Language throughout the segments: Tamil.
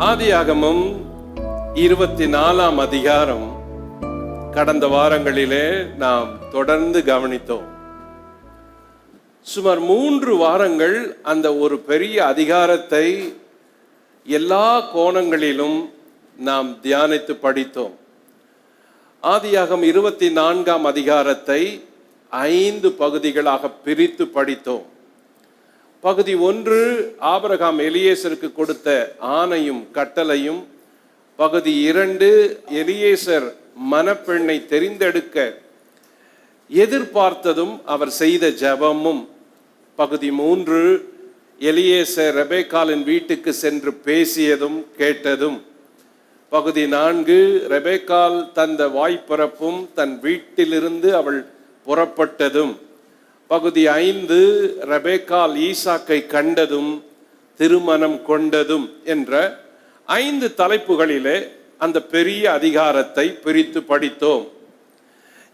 ஆதியாகமம் 24ஆம் அதிகாரம் கடந்த வாரங்களிலே நாம் தொடர்ந்து கவனித்தோம். சுமார் 3 வாரங்கள் அந்த ஒரு பெரிய அதிகாரத்தை எல்லா கோணங்களிலும் நாம் தியானித்து படித்தோம். ஆதியாகமம் 24ஆம் அதிகாரத்தை 5 பகுதிகளாக பிரித்து படித்தோம். பகுதி 1 ஆபிரகாம் எலியேசருக்கு கொடுத்த ஆணையும் கட்டளையும். பகுதி 2 எலியேசர் மணப்பெண்ணை தெரிந்தெடுக்க எதிர்பார்த்ததும் அவர் செய்த ஜெபமும். பகுதி 3 எலியேசர் ரெபெக்காளின் வீட்டுக்கு சென்று பேசியதும் கேட்டதும். பகுதி 4 ரெபெக்காள் தந்த வாய்ப்பிறப்பும் தன் வீட்டிலிருந்து அவள் புறப்பட்டதும். பகுதி 5 ரெபெக்காள் ஈசாக்கை கண்டதும் திருமணம் கொண்டதும் என்ற 5 தலைப்புகளிலே அந்த பெரிய அதிகாரத்தை பிரித்து படித்தோம்.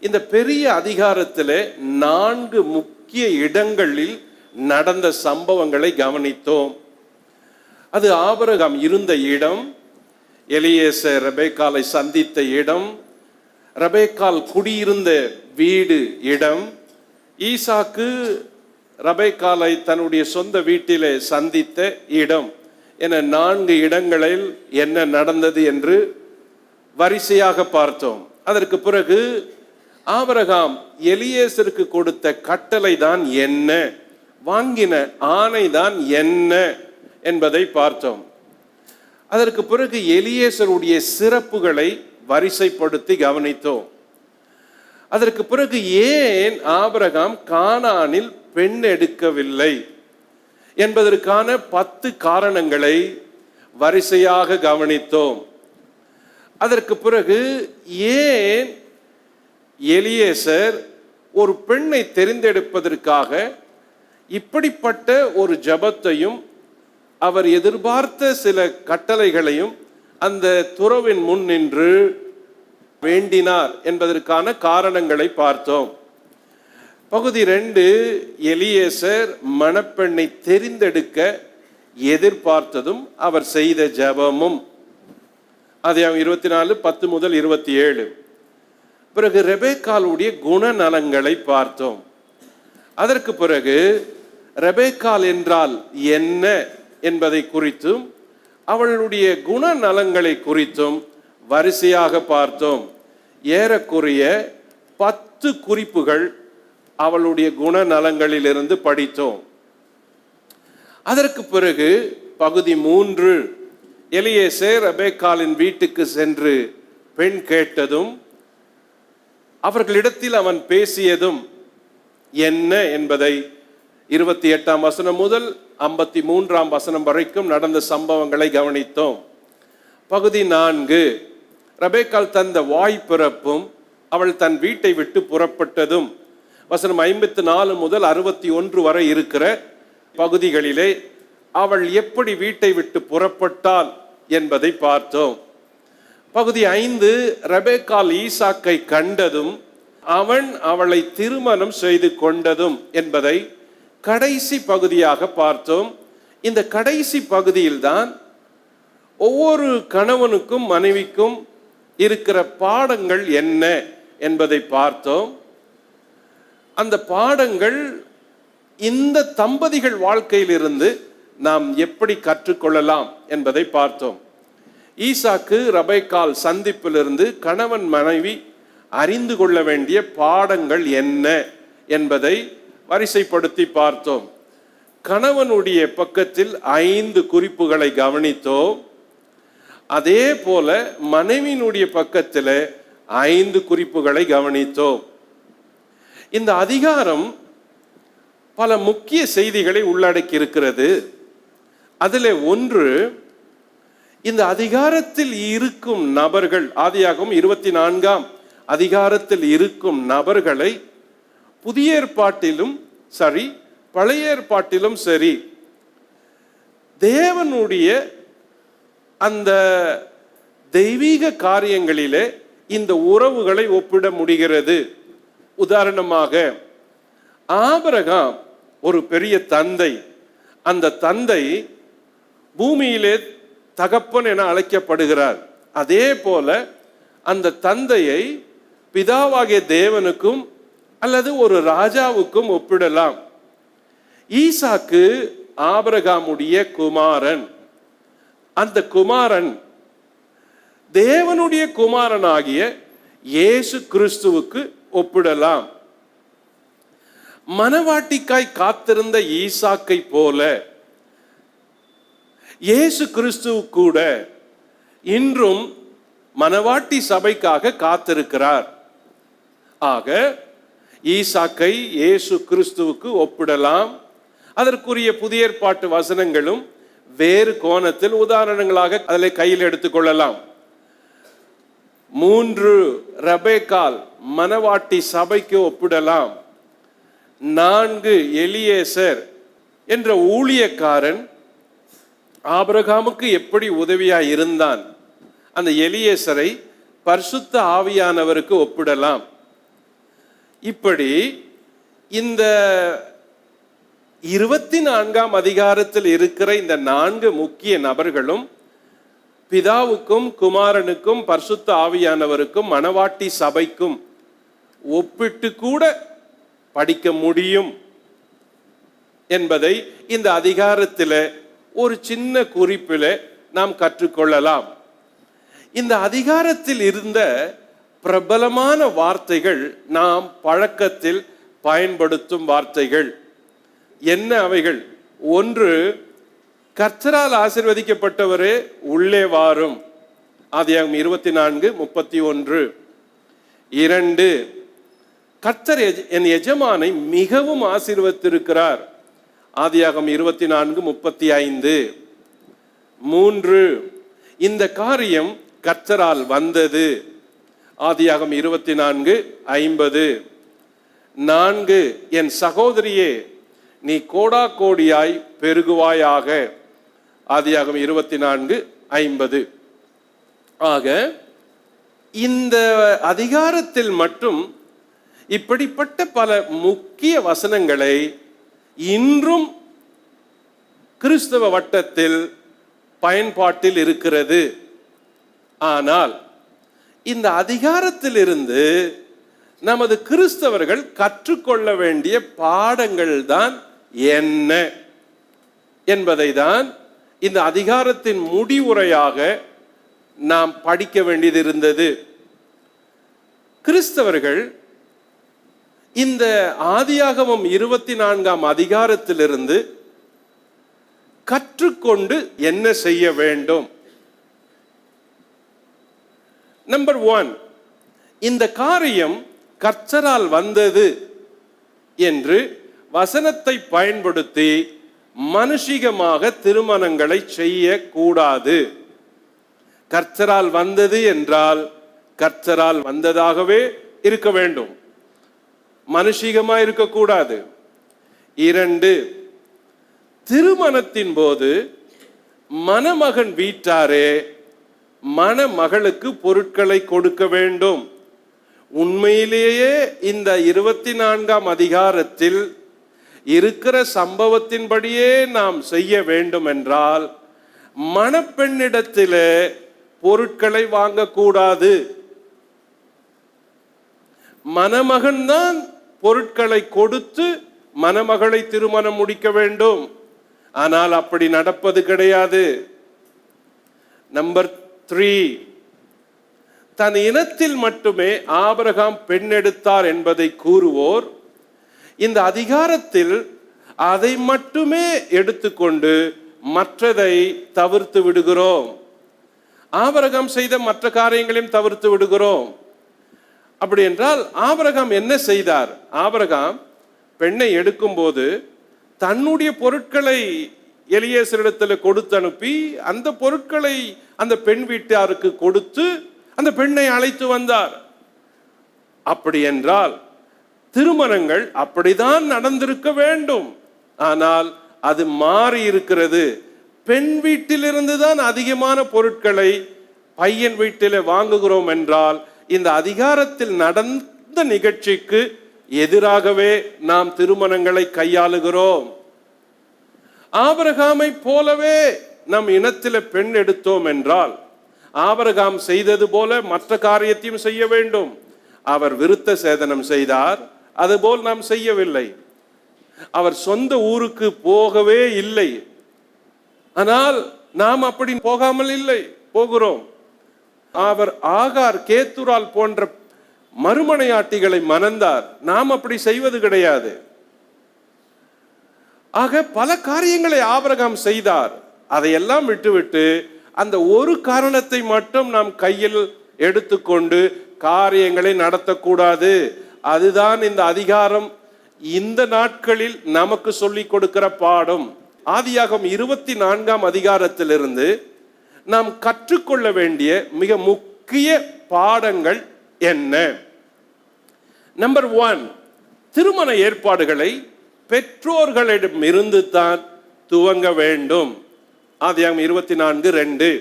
இந்த பெரிய அதிகாரத்திலே 4 முக்கிய இடங்களில் நடந்த சம்பவங்களை கவனித்தோம். அது ஆபிரகாம் இருந்த இடம், எலியேசர் ரெபெக்காளை சந்தித்த இடம், ரெபெக்காள் குடியிருந்த வீடு இடம், ஈசாக்கு ரெபெக்காளை தன்னுடைய சொந்த வீட்டிலே சந்தித்த இடம் என 4 இடங்களில் என்ன நடந்தது என்று வரிசையாக பார்த்தோம். அதற்கு பிறகு ஆபிரகாம் எலியேசருக்கு கொடுத்த கட்டளை தான் என்ன, வாங்கின ஆணை தான் என்ன என்பதை பார்த்தோம். அதற்கு பிறகு எலியேசருடைய சிறப்புகளை வரிசைப்படுத்தி கவனித்தோம். அதற்கு பிறகு ஏன் ஆபிரகாம் கானானில் பெண் எடுக்கவில்லை என்பதற்கான 10 காரணங்களை வரிசையாக கவனித்தோம். அதற்கு பிறகு ஏன் எலியேசர் ஒரு பெண்ணை தெரிந்தெடுப்பதற்காக இப்படிப்பட்ட ஒரு ஜெபத்தையும் அவர் எதிர்பார்த்த சில கட்டளைகளையும் அந்த துறவின் முன் நின்று வேண்டினார் என்பதற்கான காரணங்களை பார்த்தோம். பகுதி 2 எலியேசர் மணப்பெண்ணை தெரிந்தெடுக்க எதிர்பார்த்ததும் அவர் செய்த ஜெபமும். ஆதியாகமம் 24 10 முதல் 27. பிறகு ரெபெக்காளுடைய குணநலங்களை பார்த்தோம். அதற்கு பிறகு ரெபெக்காள் என்றால் என்ன என்பதை குறித்தும் அவளுடைய குணநலங்களை குறித்தும் வரிசையாக பார்த்தோம். ஏறக்குறைய 10 குறிப்புகள் அவளுடைய குணநலங்களிலிருந்து படித்தோம். அதற்கு பிறகு பகுதி 3 எலியேசர் ரெபெக்காளின் வீட்டுக்கு சென்று பெண் கேட்டதும் அவர்களிடத்தில் அவன் பேசியதும் என்ன என்பதை 28ஆம் வசனம் முதல் 53ஆம் வசனம் வரைக்கும் நடந்த சம்பவங்களை கவனித்தோம். பகுதி 4 ரெபெக்காள் தந்த வாய்ப்பிறப்பும் அவள் தன் வீட்டை விட்டு புறப்பட்டதும். வசனம் 54 முதல் 61 வரை இருக்கிற பகுதிகளிலே அவள் எப்படி வீட்டை விட்டு புறப்பட்டாள் என்பதை பார்த்தோம். பகுதி 5 ரெபெக்காள் ஈசாக்கை கண்டதும் அவன் அவளை திருமணம் செய்து கொண்டதும் என்பதை கடைசி பகுதியாக பார்த்தோம். இந்த கடைசி பகுதியில்தான் ஒவ்வொரு கணவனுக்கும் மனைவிக்கும் இருக்கிற பாடங்கள் என்ன என்பதை பார்த்தோம். அந்த பாடங்கள் இந்த தம்பதிகள் வாழ்க்கையிலிருந்து நாம் எப்படி கற்றுக்கொள்ளலாம் என்பதை பார்த்தோம். ஈசாக்கு ரெபெக்காள் சந்திப்பிலிருந்து கணவன் மனைவி அறிந்து கொள்ள வேண்டிய பாடங்கள் என்ன என்பதை வரிசைப்படுத்தி பார்த்தோம். கணவனுடைய பக்கத்தில் 5 குறிப்புகளை கவனித்தோம். அதே போல மனைவியினுடைய பக்கத்தில் 5 குறிப்புகளை கவனித்தோம். இந்த அதிகாரம் பல முக்கிய செய்திகளை உள்ளடக்கி இருக்கிறது. அதில் ஒன்று, இந்த அதிகாரத்தில் இருக்கும் நபர்கள், ஆதியாகமம் 24ஆம் அதிகாரத்தில் இருக்கும் நபர்களை புதிய ஏற்பாட்டிலும் சரி பழைய ஏற்பாட்டிலும் சரி தேவனுடைய அந்த தெய்வீக காரியங்களிலே இந்த உறவுகளை ஒப்பிட முடிகிறது. உதாரணமாக ஆபிரகாம் ஒரு பெரிய தந்தை. அந்த தந்தை பூமியிலே தகப்பன் என அழைக்கப்படுகிறார். அதே போல அந்த தந்தையை பிதாவாகிய தேவனுக்கும் அல்லது ஒரு ராஜாவுக்கும் ஒப்பிடலாம். ஈசாக்கு ஆபிரகாமுடைய குமாரன். அந்த குமாரன் தேவனுடைய குமாரனாகிய இயேசு கிறிஸ்துவுக்கு ஒப்பிடலாம். மனவாட்டிக்காய் காத்திருந்த ஈசாக்கை போல இயேசு கிறிஸ்து கூட இன்றும் மனவாட்டி சபைக்காக காத்திருக்கிறார். ஆக ஈசாக்கை இயேசு கிறிஸ்துவுக்கு ஒப்பிடலாம். அதற்குரிய புதிய ஏற்பாட்டு வசனங்களும் வேறு கோணத்தில் உதாரணங்களாக அதில் கையில் எடுத்துக்கொள்ளலாம். 3 ரெபெக்காள் மனவாட்டி சபைக்கு ஒப்பிடலாம். 4 எலியேசர் என்ற ஊழியக்காரன் ஆபிரகாமுக்கு எப்படி உதவியாய் இருந்தான், அந்த எலியேசரை பரிசுத்த ஆவியானவருக்கு ஒப்பிடலாம். இப்படி இந்த 24ஆம் அதிகாரத்தில் இருக்கிற இந்த 4 முக்கிய நபர்களும் பிதாவுக்கும் குமாரனுக்கும் பரிசுத்த ஆவியானவருக்கும் மனவாட்டி சபைக்கும் ஒப்பிட்டு கூட படிக்க முடியும் என்பதை இந்த அதிகாரத்தில் ஒரு சின்ன குறிப்பில் நாம் கற்றுக்கொள்ளலாம். இந்த அதிகாரத்தில் இருந்த பிரபலமான வார்த்தைகள் நாம் பழக்கத்தில் பயன்படுத்தும் வார்த்தைகள் என்ன அவைகள்? 1, கர்த்தரால் ஆசீர்வதிக்கப்பட்டவரே உள்ளே வாரும், ஆதியாகமம் 24:31. 2, கர்த்தர் என் எஜமானை மிகவும் ஆசீர்வதித்திருக்கிறார், ஆதியாகமம் 24:35. 3, இந்த காரியம் கர்த்தரால் வந்தது, ஆதியாகமம் 24:50. 4, என் சகோதரியே நீ கோடா கோடியாய் பெருகுவாயாக, ஆதியாகமம் 24:50. ஆக இந்த அதிகாரத்தில் மட்டும் இப்படிப்பட்ட பல முக்கிய வசனங்களை இன்றும் கிறிஸ்தவ வட்டத்தில் பயன்பாட்டில் இருக்கிறது. ஆனால் இந்த அதிகாரத்திலிருந்து நமது கிறிஸ்தவர்கள் கற்றுக்கொள்ள வேண்டிய பாடங்கள் தான் என்ன என்பதை தான் இந்த அதிகாரத்தின் முடிவுரையாக நாம் படிக்க வேண்டியது இருந்தது. கிறிஸ்தவர்கள் இந்த ஆதியாகமம் 24ஆம் அதிகாரத்திலிருந்து கற்றுக்கொண்டு என்ன செய்ய வேண்டும்? நம்பர் 1, இந்த காரியம் கர்த்தரால் வந்தது என்று வசனத்தை பயன்படுத்தி மனுஷிகமாக திருமணங்களை செய்யக்கூடாது. கர்த்தரால் வந்தது என்றால் கர்த்தரால் வந்ததாகவே இருக்க வேண்டும், மனுஷிகமாக இருக்கக்கூடாது. 2, திருமணத்தின் போது மணமகன் வீட்டாரே மணமகளுக்கு பொருட்களை கொடுக்க வேண்டும். உண்மையிலேயே இந்த 24ஆம் அதிகாரத்தில் இருக்கிற சம்பவத்தின்படியே நாம் செய்ய வேண்டும் என்றால் மணப்பெண்ணிடத்திலே பொருட்களை வாங்கக்கூடாது. மணமகன் தான் பொருட்களை கொடுத்து மணமகளை திருமணம் முடிக்க வேண்டும். ஆனால் அப்படி நடப்பது கிடையாது. நம்பர் 3, தன் இனத்தில் மட்டுமே ஆபிரகாம் பெண் எடுத்தார் என்பதை கூறுவோர் இந்த அதிகாரத்தில் அதை மட்டுமே எடுத்துக்கொண்டு மற்றதை தவிர்த்து விடுகிறோம். ஆபிரகாம் செய்த மற்ற காரியங்களையும் தவிர்த்து விடுகிறோம். அப்படி என்றால் ஆபிரகாம் என்ன செய்தார்? ஆபிரகாம் பெண்ணை எடுக்கும்போது தன்னுடைய பொருட்களை எலியேசரிடத்தில் கொடுத்து அனுப்பி அந்த பொருட்களை அந்த பெண் வீட்டாருக்கு கொடுத்து அந்த பெண்ணை அழைத்து வந்தார். அப்படி என்றால் திருமணங்கள் அப்படிதான் நடந்திருக்க வேண்டும். ஆனால் அது மாறி இருக்கிறது. பெண் வீட்டிலிருந்து தான் அதிகமான பொருட்களை பையன் வீட்டில் வாங்குகிறோம் என்றால் இந்த அதிகாரத்தில் நடந்த நிகழ்ச்சிக்கு எதிராகவே நாம் திருமணங்களை கையாளுகிறோம். ஆபிரகாமை போலவே நம் இனத்தில் பெண் எடுத்தோம் என்றால் ஆபிரகாம் செய்தது போல மற்ற காரியத்தையும் செய்ய வேண்டும். அவர் விருத்த சேதனம் செய்தார், அதுபோல் நாம் செய்யவில்லை. அவர் சொந்த ஊருக்கு போகவே இல்லை. ஆனால் நாம் அப்படி போகாமல் இல்லை, போகிறோம். அவர் ஆகார், கேத்துரால் போன்ற மறுமனையாட்டிகளை மணந்தார். நாம் அப்படி செய்வது கிடையாது. ஆக பல காரியங்களை ஆபிரகாம் செய்தார். அதையெல்லாம் விட்டுவிட்டு அந்த ஒரு காரணத்தை மட்டும் நாம் கையில் எடுத்துக்கொண்டு காரியங்களை நடத்தக்கூடாது. அதுதான் இந்த அதிகாரம் இந்த நாட்களில் நமக்கு சொல்லிக் கொடுக்கிற பாடம். ஆதியாகமம் 24ஆம் அதிகாரத்திலிருந்து நாம் கற்றுக்கொள்ள வேண்டிய மிக முக்கிய பாடங்கள் என்ன? நம்பர் 1, திருமண ஏற்பாடுகளை பெற்றோர்களிடம் இருந்து தான் துவங்க வேண்டும். ஆதியாகமம் 24:2.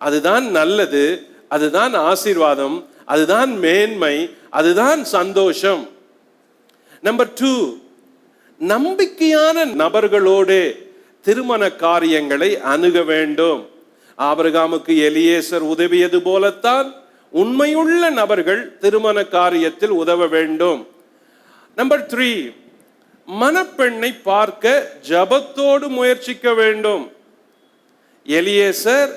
அதுதான் நல்லது, அதுதான் ஆசீர்வாதம், அதுதான் மேன்மை, அதுதான் சந்தோஷம். நம்பர் 2, நம்பிக்கையான நபர்களோடு திருமண காரியங்களை அணுக வேண்டும். ஆபிரகாமுக்கு எலியேசர் உதவியது போலத்தான் உண்மையுள்ள நபர்கள் திருமண காரியத்தில் உதவ வேண்டும். நம்பர் 3, மணப்பெண்ணை பார்க்க ஜபத்தோடு முயற்சிக்க வேண்டும். எலியேசர்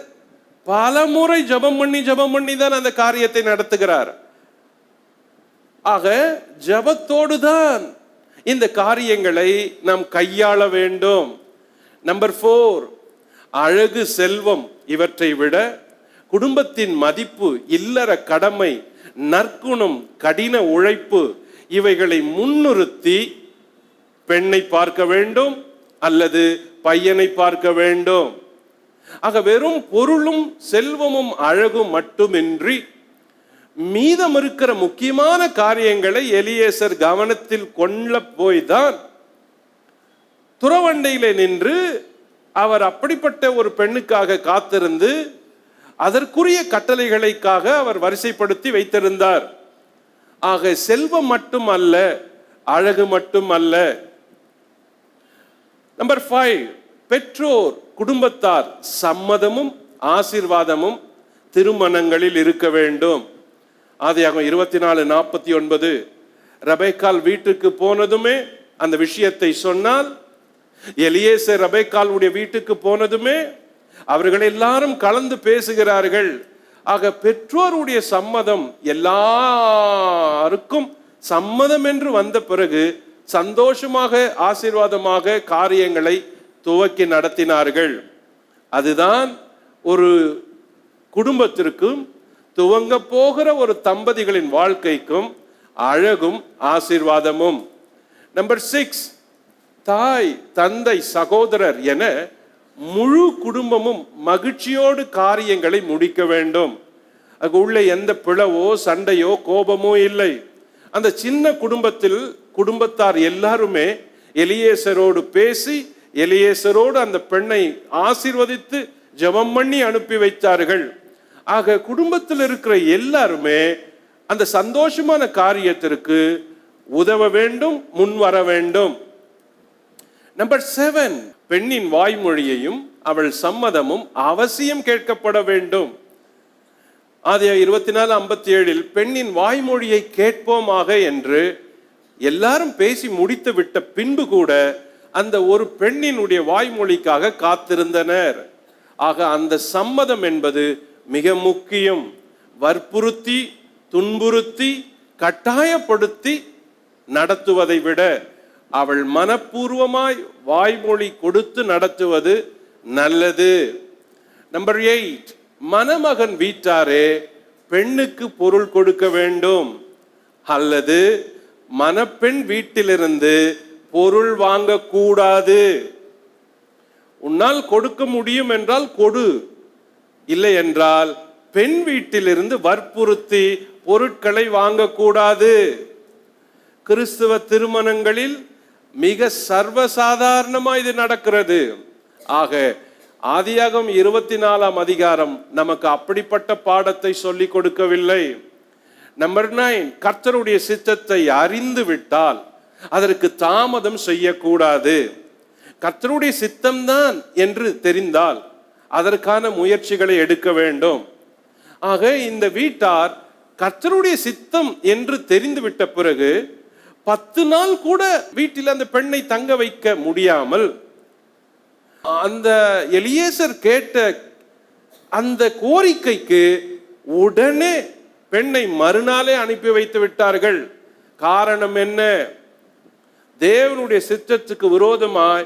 பல முறை ஜபம் பண்ணி தான் அந்த காரியத்தை நடத்துகிறார். ஆக ஜபத்தோடு தான் இந்த காரியங்களை நாம் கையாள வேண்டும். நம்பர் 4, அழகு, செல்வம் இவற்றை விட குடும்பத்தின் மதிப்பு, இல்லற கடமை, நற்குணம், கடின உழைப்பு இவைகளை முன்னிறுத்தி பெண்ணை பார்க்க வேண்டும் அல்லது பையனை பார்க்க வேண்டும். ஆக வெறும் பொருளும் செல்வமும் அழகும் மட்டுமின்றி மீதம் இருக்கிற முக்கியமான காரியங்களை எலியேசர் கவனத்தில் கொள்ள போய்தான் துறவண்டையிலே நின்று அவர் அப்படிப்பட்ட ஒரு பெண்ணுக்காக காத்திருந்து அதற்குரிய கட்டளைகளுக்காக அவர் வரிசைப்படுத்தி வைத்திருந்தார். ஆக செல்வம் மட்டும் அல்ல, அழகு மட்டும் அல்ல. நம்பர் 5, பெற்றோர் குடும்பத்தார் சம்மதமும் ஆசீர்வாதமும் திருமணங்களில் இருக்க வேண்டும். ஆதியாகமம் 24:49. ரெபெக்காள் வீட்டுக்கு போனதுமே அந்த விஷயத்தை சொன்னால், எலியேசர் ரெபெக்காளுடைய வீட்டுக்கு போனதுமே அவர்கள் எல்லாரும் கலந்து பேசுகிறார்கள். ஆக பெற்றோருடைய சம்மதம், எல்லாருக்கும் சம்மதம் என்று வந்த பிறகு சந்தோஷமாக ஆசீர்வாதமாக காரியங்களை துவக்கி நடத்தினார்கள். அதுதான் ஒரு குடும்பத்திற்கும் துவங்க போகிற ஒரு தம்பதிகளின் வாழ்க்கைக்கும் அழகும் ஆசீர்வாதமும். நம்பர் 6, தாய், தந்தை, சகோதரர் என முழு குடும்பமும் மகிழ்ச்சியோடு காரியங்களை முடிக்க வேண்டும். அங்கு உள்ள எந்த பிளவோ சண்டையோ கோபமோ இல்லை. அந்த சின்ன குடும்பத்தில் குடும்பத்தார் எல்லாருமே எலியேசரோடு பேசி எலியேசரோடு அந்த பெண்ணை ஆசீர்வதித்து ஜெபம் பண்ணி அனுப்பி வைத்தார்கள். ஆக குடும்பத்தில் இருக்கிற எல்லாருமே அந்த சந்தோஷமான காரியத்திற்கு உதவ வேண்டும், முன் வர வேண்டும். நம்பர் 7, பெண்ணின் வாய்மொழியையும் அவள் சம்மதமும் அவசியம் கேட்கப்பட வேண்டும். ஆதியாகமம் 24:57 பெண்ணின் வாய்மொழியை கேட்போமாக என்று எல்லாரும் பேசி முடித்து விட்ட பின்பு கூட அந்த ஒரு பெண்ணினுடைய வாய்மொழிக்காக காத்திருந்தனர். ஆக அந்த சம்மதம் என்பது மிக முக்கியம். வற்புறுத்தி, துன்புறுத்தி, கட்டாயப்படுத்தி நடத்துவதை விட அவள் மனப்பூர்வமாய் வாய்மொழி கொடுத்து நடத்துவது நல்லது. நம்பர் 8, மணமகன் வீட்டாரே பெண்ணுக்கு பொருள் கொடுக்க வேண்டும் அல்லது மணப்பெண் வீட்டிலிருந்து பொருள் வாங்கக்கூடாது. உன்னால் கொடுக்க முடியும் என்றால் கொடு, இல்லை என்றால் பெண் வீட்டிலிருந்து வற்புறுத்தி பொருட்களை வாங்கக்கூடாது. கிறிஸ்துவ திருமணங்களில் மிக சர்வசாதாரணமா இது நடக்கிறது. ஆக ஆதியாகமம் 24ஆம் அதிகாரம் நமக்கு அப்படிப்பட்ட பாடத்தை சொல்லிக் கொடுக்கவில்லை. நம்பர் 9, கர்த்தருடைய சித்தத்தை அறிந்து விட்டால் அதற்கு தாமதம் செய்யக்கூடாது. கர்த்தருடைய சித்தம்தான் என்று தெரிந்தால் அதற்கான முயற்சிகளை எடுக்க வேண்டும். ஆக இந்த வீட்டார் கர்த்தருடைய சித்தம் என்று தெரிந்துவிட்ட பிறகு 10 நாள் கூட வீட்டில் அந்த பெண்ணை தங்க வைக்க முடியாமல் அந்த எலியேசர் கேட்ட அந்த கோரிக்கைக்கு உடனே பெண்ணை மறுநாளே அனுப்பி வைத்து விட்டார்கள். காரணம் என்ன? தேவனுடைய சித்தத்துக்கு விரோதமாய்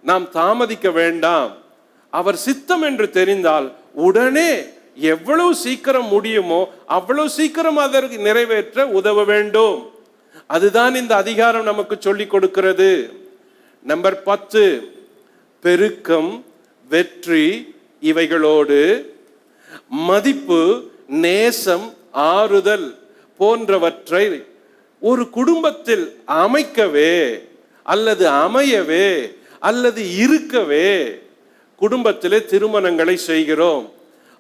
நாம் தாமதிக்க வேண்டாம். அவர் சித்தம் என்று தெரிந்தால் உடனே எவ்வளவு சீக்கிரம் முடியுமோ அவ்வளவு சீக்கிரம் அதற்கு நிறைவேற்ற உதவ வேண்டும். அதுதான் இந்த அதிகாரம் நமக்கு சொல்லிக் கொடுக்கிறது. நம்பர் 10, பெருக்கம், வெற்றி இவைகளோடு மதிப்பு, நேசம், ஆறுதல் போன்றவற்றை ஒரு குடும்பத்தில் அமைக்கவே அல்லது அமையவே அல்லது இருக்கவே குடும்பத்திலே திருமணங்களை செய்கிறோம்.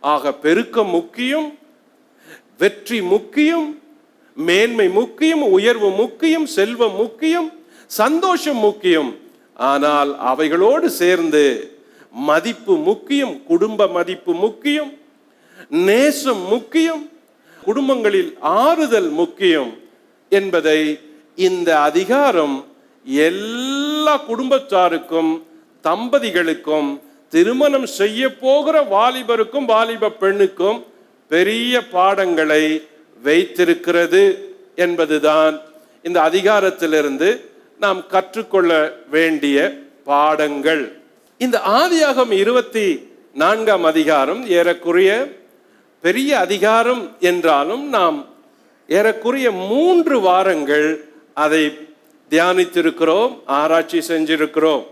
ஆக பெருக்கம் முக்கியம், வெற்றி முக்கியம், மேன்மை முக்கியம், உயர்வு முக்கியம், செல்வம் முக்கியம், சந்தோஷம் முக்கியம். ஆனால் அவைகளோடு சேர்ந்து மதிப்பு முக்கியம், குடும்ப மதிப்பு முக்கியம், நேசம் முக்கியம், குடும்பங்களில் ஆறுதல் முக்கியம் என்பதை இந்த அதிகாரம் எல்லா குடும்பத்தாருக்கும், தம்பதிகளுக்கும், திருமணம் செய்ய போகிற வாலிபருக்கும் வாலிப பெண்ணுக்கும் பெரிய பாடங்களை வைத்திருக்கிறது என்பதுதான் இந்த அதிகாரத்திலிருந்து நாம் கற்றுக்கொள்ள வேண்டிய பாடங்கள். இந்த ஆதியாகமம் 24ஆம் அதிகாரம் ஏறக்குறைய பெரிய அதிகாரம் என்றாலும் நாம் ஏறக்குறைய 3 வாரங்கள் அதை தியானித்திருக்கிறோம், ஆராய்ச்சி செஞ்சிருக்கிறோம்.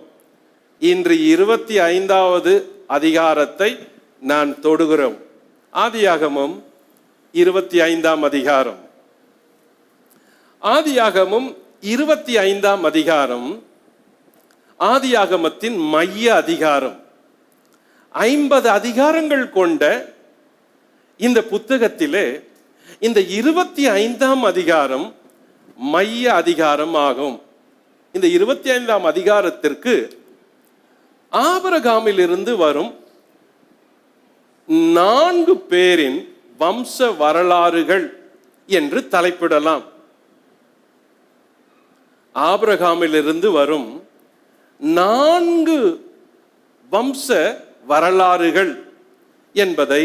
இன்று 25வது அதிகாரத்தை நான் தொடுகிறோம். ஆதியாகமம் 25ஆம் அதிகாரம். ஆதியாகமம் 25ஆம் அதிகாரம் ஆதியாகமத்தின் மைய அதிகாரம். 50 அதிகாரங்கள் கொண்ட இந்த புத்தகத்திலே இந்த 25ஆம் அதிகாரம் மைய அதிகாரம் ஆகும். இந்த 25ஆம் அதிகாரத்திற்கு ஆபிரகாமிலிருந்து வரும் 4 பேரின் வம்ச வரலாறுகள் என்று தலைப்பிடலாம். ஆபிரகாமிலிருந்து வரும் 4 வம்ச வரலாறுகள் என்பதை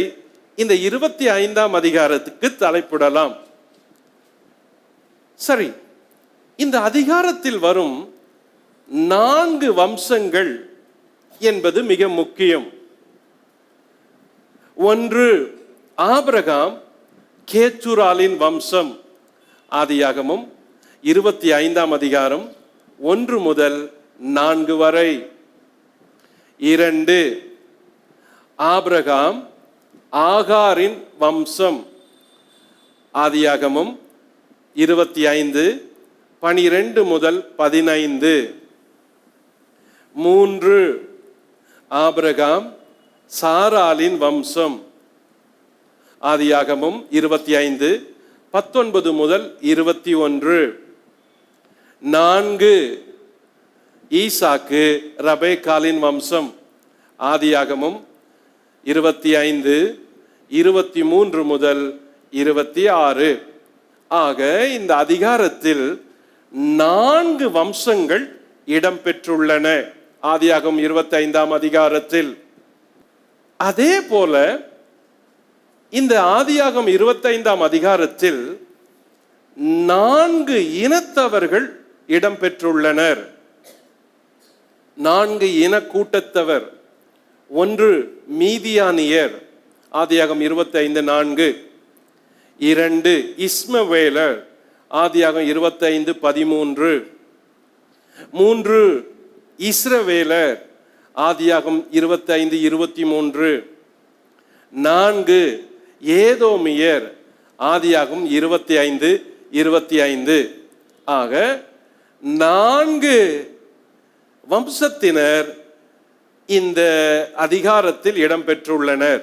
இந்த 25ஆம் அதிகாரத்துக்கு தலைப்பிடலாம். சரி, இந்த அதிகாரத்தில் வரும் 4 வம்சங்கள் என்பது மிக முக்கியம். 1, ஆபிரகாம் கேத்துராலின் வம்சம். ஆதியாகமம் 25ஆம் அதிகாரம் 1 முதல் 4 வரை. 2, ஆபிரகாம் ஆகாரின் வம்சம். ஆதியாகமம் 25 12 முதல் 15. 3, ஆபிரகாம் சாராளின் வம்சம். ஆதியாகமம் 25 19 முதல் 21. 4, ஈசாக்கு ரபேக்காலின் வம்சம். ஆதியாகமம் 25 23 முதல் 26. ஆக இந்த அதிகாரத்தில் 4 வம்சங்கள் இடம்பெற்றுள்ளன. ஆதியாகமம் 25ஆம் அதிகாரத்தில். அதே போல இந்த ஆதியாகமம் 25ஆம் அதிகாரத்தில் 4 இனத்தவர்கள் இடம்பெற்றுள்ளனர். 4 இன கூட்டத்தவர். 1, மீதியானியர். ஆதியாகமம் 25:4. 2, இஸ்மவேலர். ஆதியாகமம் 25:13. 3, இஸ்ரவேலர். ஆதியாகமம் 25:23. 4, ஏதோமியர். ஆதியாகமம் 25:25. ஆக 4 வம்சத்தினர் இந்த அதிகாரத்தில் இடம்பெற்றுள்ளனர்.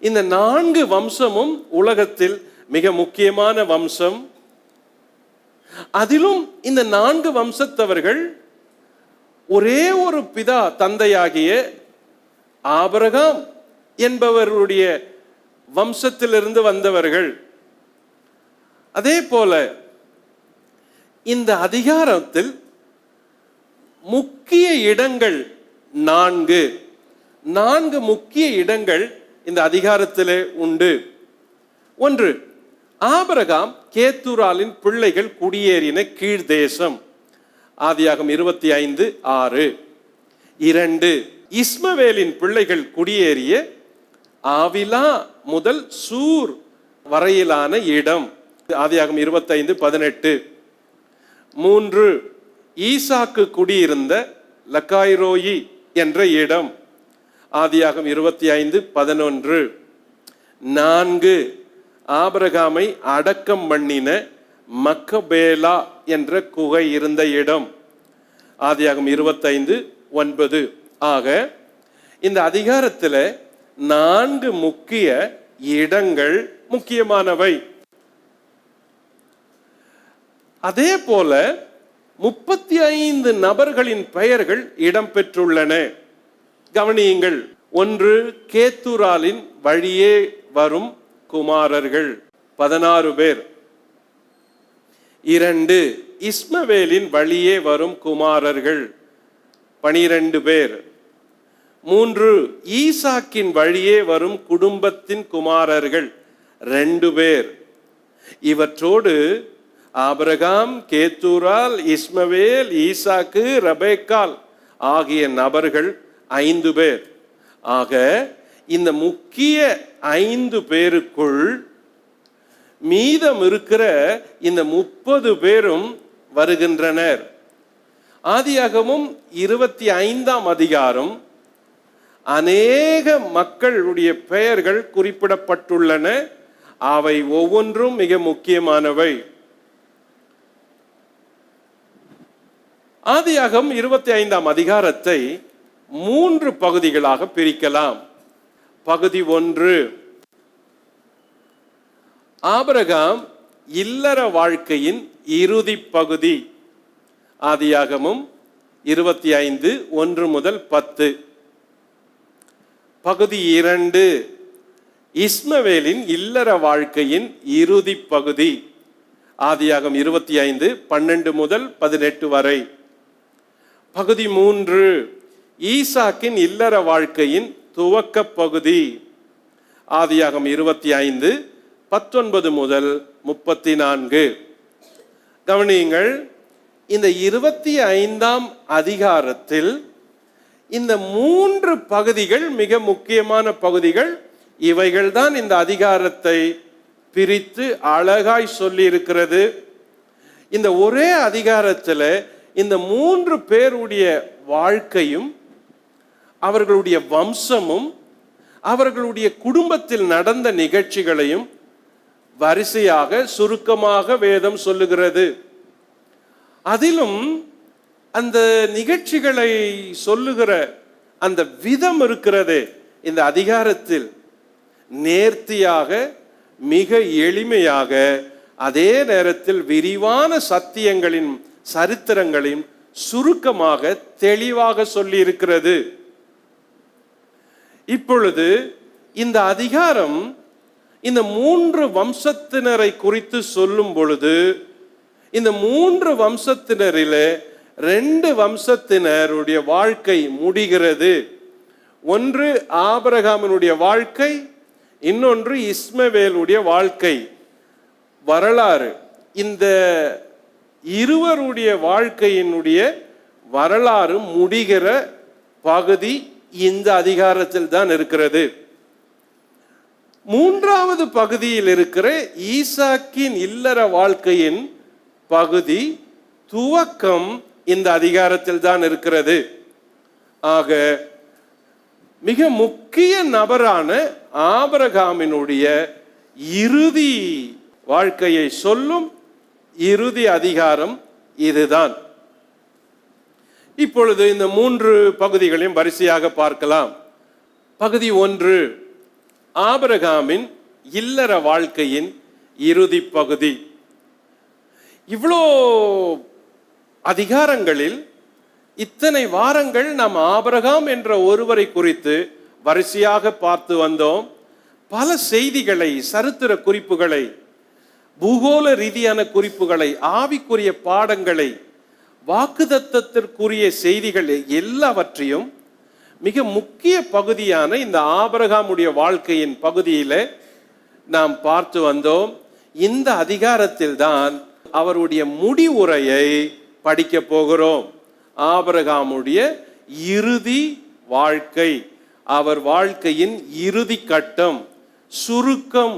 இந்த 4 வம்சமும் உலகத்தில் மிக முக்கியமான வம்சம். அதிலும் இந்த 4 வம்சத்தவர்கள் ஒரே ஒரு பிதா தந்தையாகிய ஆபிரகாம் என்பவருடைய வம்சத்திலிருந்து வந்தவர்கள். அதே போல இந்த அதிகாரத்தில் முக்கிய இடங்கள் நான்கு முக்கிய இடங்கள் இந்த அதிகாரத்திலே உண்டு. ஒன்று, ஆபிரகாம் கேத்தூராலின் பிள்ளைகள் குடியேறின கீழ்தேசம், ஆதியாகமம் 25:6. 2, இஸ்மவேலின் பிள்ளைகள் குடியேறிய ஆவிலா முதல் சூர் வரையிலான இடம், ஆதியாகமம் 25:18. 3, ஈசாக்கு குடியிருந்த லக்காய்ரோயி என்ற இடம், ஆதியாகமம் 25:11. 4, ஆபிரகாமை அடக்கம் பண்ணின மக்கபேலா என்ற குகை இருந்த இடம், ஆதியாகமம் 25:9. ஆக இந்த அதிகாரத்தில் 4 முக்கிய இடங்கள் முக்கியமானவை. அதே போல 35 நபர்களின் பெயர்கள் இடம்பெற்றுள்ளன. கவனியுங்கள். 1, கேத்தூராலின் வழியே வரும் குமாரர்கள் 16 பேர். 2, இஸ்மவேலின் வழியே வரும் குமாரர்கள் 12 பேர். 3, ஈசாக்கின் வழியே வரும் குடும்பத்தின் குமாரர்கள் 2 பேர். இவற்றோடு ஆபிரகாம், கேத்தூரால், இஸ்மவேல், ஈசாக்கு, ரெபெக்காள் ஆகிய நபர்கள் 5 பேர். ஆக இந்த முக்கிய 5 பேருக்குள் மீதம் இருக்கிற இந்த 30 பேரும் வருகின்றனர். ஆதியாகமம் 25ஆம் அதிகாரம் அநேக மக்களுடைய பெயர்கள் குறிப்பிடப்பட்டுள்ளன. அவை ஒவ்வொன்றும் மிக முக்கியமானவை. ஆதியாகமம் 25ஆம் அதிகாரத்தை 3 பகுதிகளாக பிரிக்கலாம். பகுதி 1, ஆபிரகாம் இல்லற வாழ்க்கையின் இறுதி பகுதி, ஆதியாகமம் 25:1 முதல் 10. பகுதி 2, இஸ்மவேலின் இல்லற வாழ்க்கையின் இறுதி பகுதி, ஆதியாகமம் 25:12 முதல் 18 வரை. பகுதி 3, ஈசாக்கின் இல்லற வாழ்க்கையின் துவக்க பகுதி, ஆதியாகமம் 25:19 முதல் 34. கவனியுங்கள். இந்த 25ஆம் அதிகாரத்தில் இந்த 3 பகுதிகள் மிக முக்கியமான பகுதிகள். இவைகள்தான் இந்த அதிகாரத்தை பிரித்து அழகாய் சொல்லி இருக்கிறது. இந்த ஒரே அதிகாரத்தில் இந்த 3 பேருடைய வாழ்க்கையும் அவர்களுடைய வம்சமும் அவர்களுடைய குடும்பத்தில் நடந்த நிகழ்ச்சிகளையும் வரிசையாக சுருக்கமாக வேதம் சொல்லுகிறது. அதிலும் அந்த நிகழ்ச்சிகளை சொல்லுகிற அந்த விதம் இருக்கிறது இந்த அதிகாரத்தில் நேர்த்தியாக, மிக எளிமையாக, அதே நேரத்தில் விரிவான சத்தியங்களின் சரித்திரங்களையும் சுருக்கமாக தெளிவாக சொல்லி இருக்கிறது. இப்பொழுது இந்த அதிகாரம் இந்த 3 வம்சத்தினரை குறித்து சொல்லும் பொழுது இந்த 3 வம்சத்தினரிலே 2 வம்சத்தினருடைய வாழ்க்கை முடிகிறது. ஒன்று ஆபிரகாமினுடைய வாழ்க்கை, இன்னொன்று இஸ்மவேலுடைய வாழ்க்கை வரலாறு. இந்த இருவருடைய வாழ்க்கையினுடைய வரலாறு முடிகிற பகுதி இந்த அதிகாரத்தில் தான் இருக்கிறது. 3வது பகுதியில் இருக்கிற ஈசாக்கின் இல்லற வாழ்க்கையின் பகுதி துவக்கம் இந்த அதிகாரத்தில் தான் இருக்கிறது. ஆக மிக முக்கிய நபரான ஆபிரகாமினுடைய இறுதி வாழ்க்கையை சொல்லும் இறுதி அதிகாரம் இதுதான். இப்பொழுது இந்த 3 பகுதிகளையும் வரிசையாக பார்க்கலாம். பகுதி 1, ஆபிரகாமின் இல்லற வாழ்க்கையின் இறுதி பகுதி. இவ்வளோ அதிகாரங்களில் இத்தனை வாரங்கள் நாம் ஆபிரகாம் என்ற ஒருவரை குறித்து வரிசையாக பார்த்து வந்தோம். பல செய்திகளை, சரித்திர குறிப்புகளை, பூகோள ரீதியான குறிப்புகளை, ஆவிக்குரிய பாடங்களை, வாக்குத்தத்தத்திற்குரிய செய்திகள் எல்லாவற்றையும் மிக முக்கிய பகுதியான இந்த ஆபிரகாமுடைய வாழ்க்கையின் பகுதியில நாம் பார்த்து வந்தோம். இந்த அதிகாரத்தில் தான் அவருடைய முடிவுரையை படிக்க போகிறோம். ஆபிரகாமுடைய இறுதி வாழ்க்கை, அவர் வாழ்க்கையின் இறுதி கட்டம், சுருக்கம்,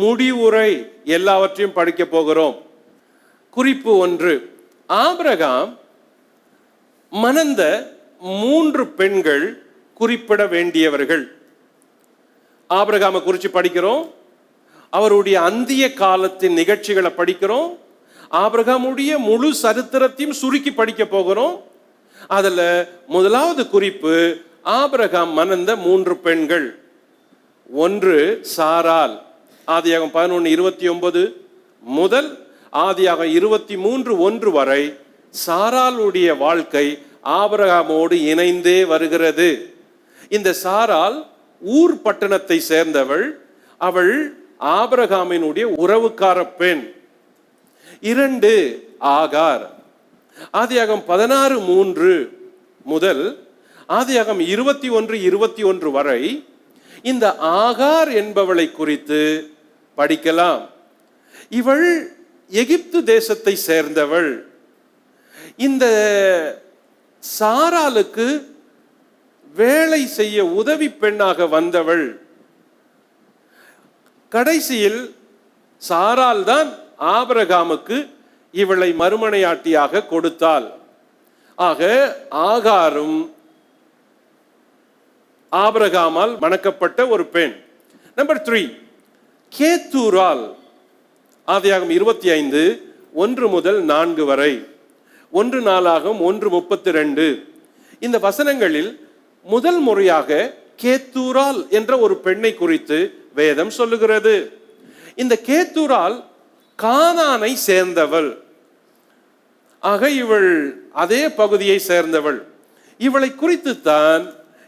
முடிவுரை எல்லாவற்றையும் படிக்க போகிறோம். குறிப்பு 1, ஆபிரகாம் மணந்த 3 பெண்கள் குறிப்பிட வேண்டியவர்கள். ஆபிரகாமை குறித்து படிக்கிறோம், அவருடைய அந்திய காலத்தின் நிகழ்ச்சிகளை படிக்கிறோம், ஆபிரகாமுடைய முழு சரித்திரத்தையும் சுருக்கி படிக்க போகிறோம். அதுல முதலாவது குறிப்பு, ஆபிரகாம் மணந்த 3 பெண்கள். 1 சாராள். ஆதியாகமம் 11:29 முதல் ஆதியாகமம் 23:1 வரை சாராளுடைய வாழ்க்கை ஆபிரகாமோடு இணைந்தே வருகிறது. இந்த சாராள் ஊர் பட்டணத்தை சேர்ந்தவள். அவள் ஆபிரகாமினுடைய உறவுக்கார பெண். 2 ஆகார். ஆதியாகமம் 16:3 முதல் ஆதியாகமம் 21:21 வரை இந்த ஆகார் என்பவளை குறித்து படிக்கலாம். இவள் எகிப்து தேசத்தை சேர்ந்தவள். இந்த சாராளுக்கு வேலை செய்ய உதவி பெண்ணாக வந்தவள். கடைசியில் சாராள் தான் ஆபிரகாமுக்கு இவளை மறுமனையாட்டியாக கொடுத்தாள். ஆக ஆகாரும் ஆபிரகாமால் மணக்கப்பட்ட ஒரு பெண். நம்பர் 3 கேத்தூரால். ஆதியாகமம் 25:1 முதல் 4 வரை, 1 நாளாகமம் 1:32. இந்த வசனங்களில் முதல் முறையாக கேத்தூரால் என்ற ஒரு பெண்ணை குறித்து வேதம் சொல்லுகிறது. இந்த கேத்தூரால் கானானை சேர்ந்தவள். ஆக இவள் அதே பகுதியை சேர்ந்தவள். இவளை குறித்து தான்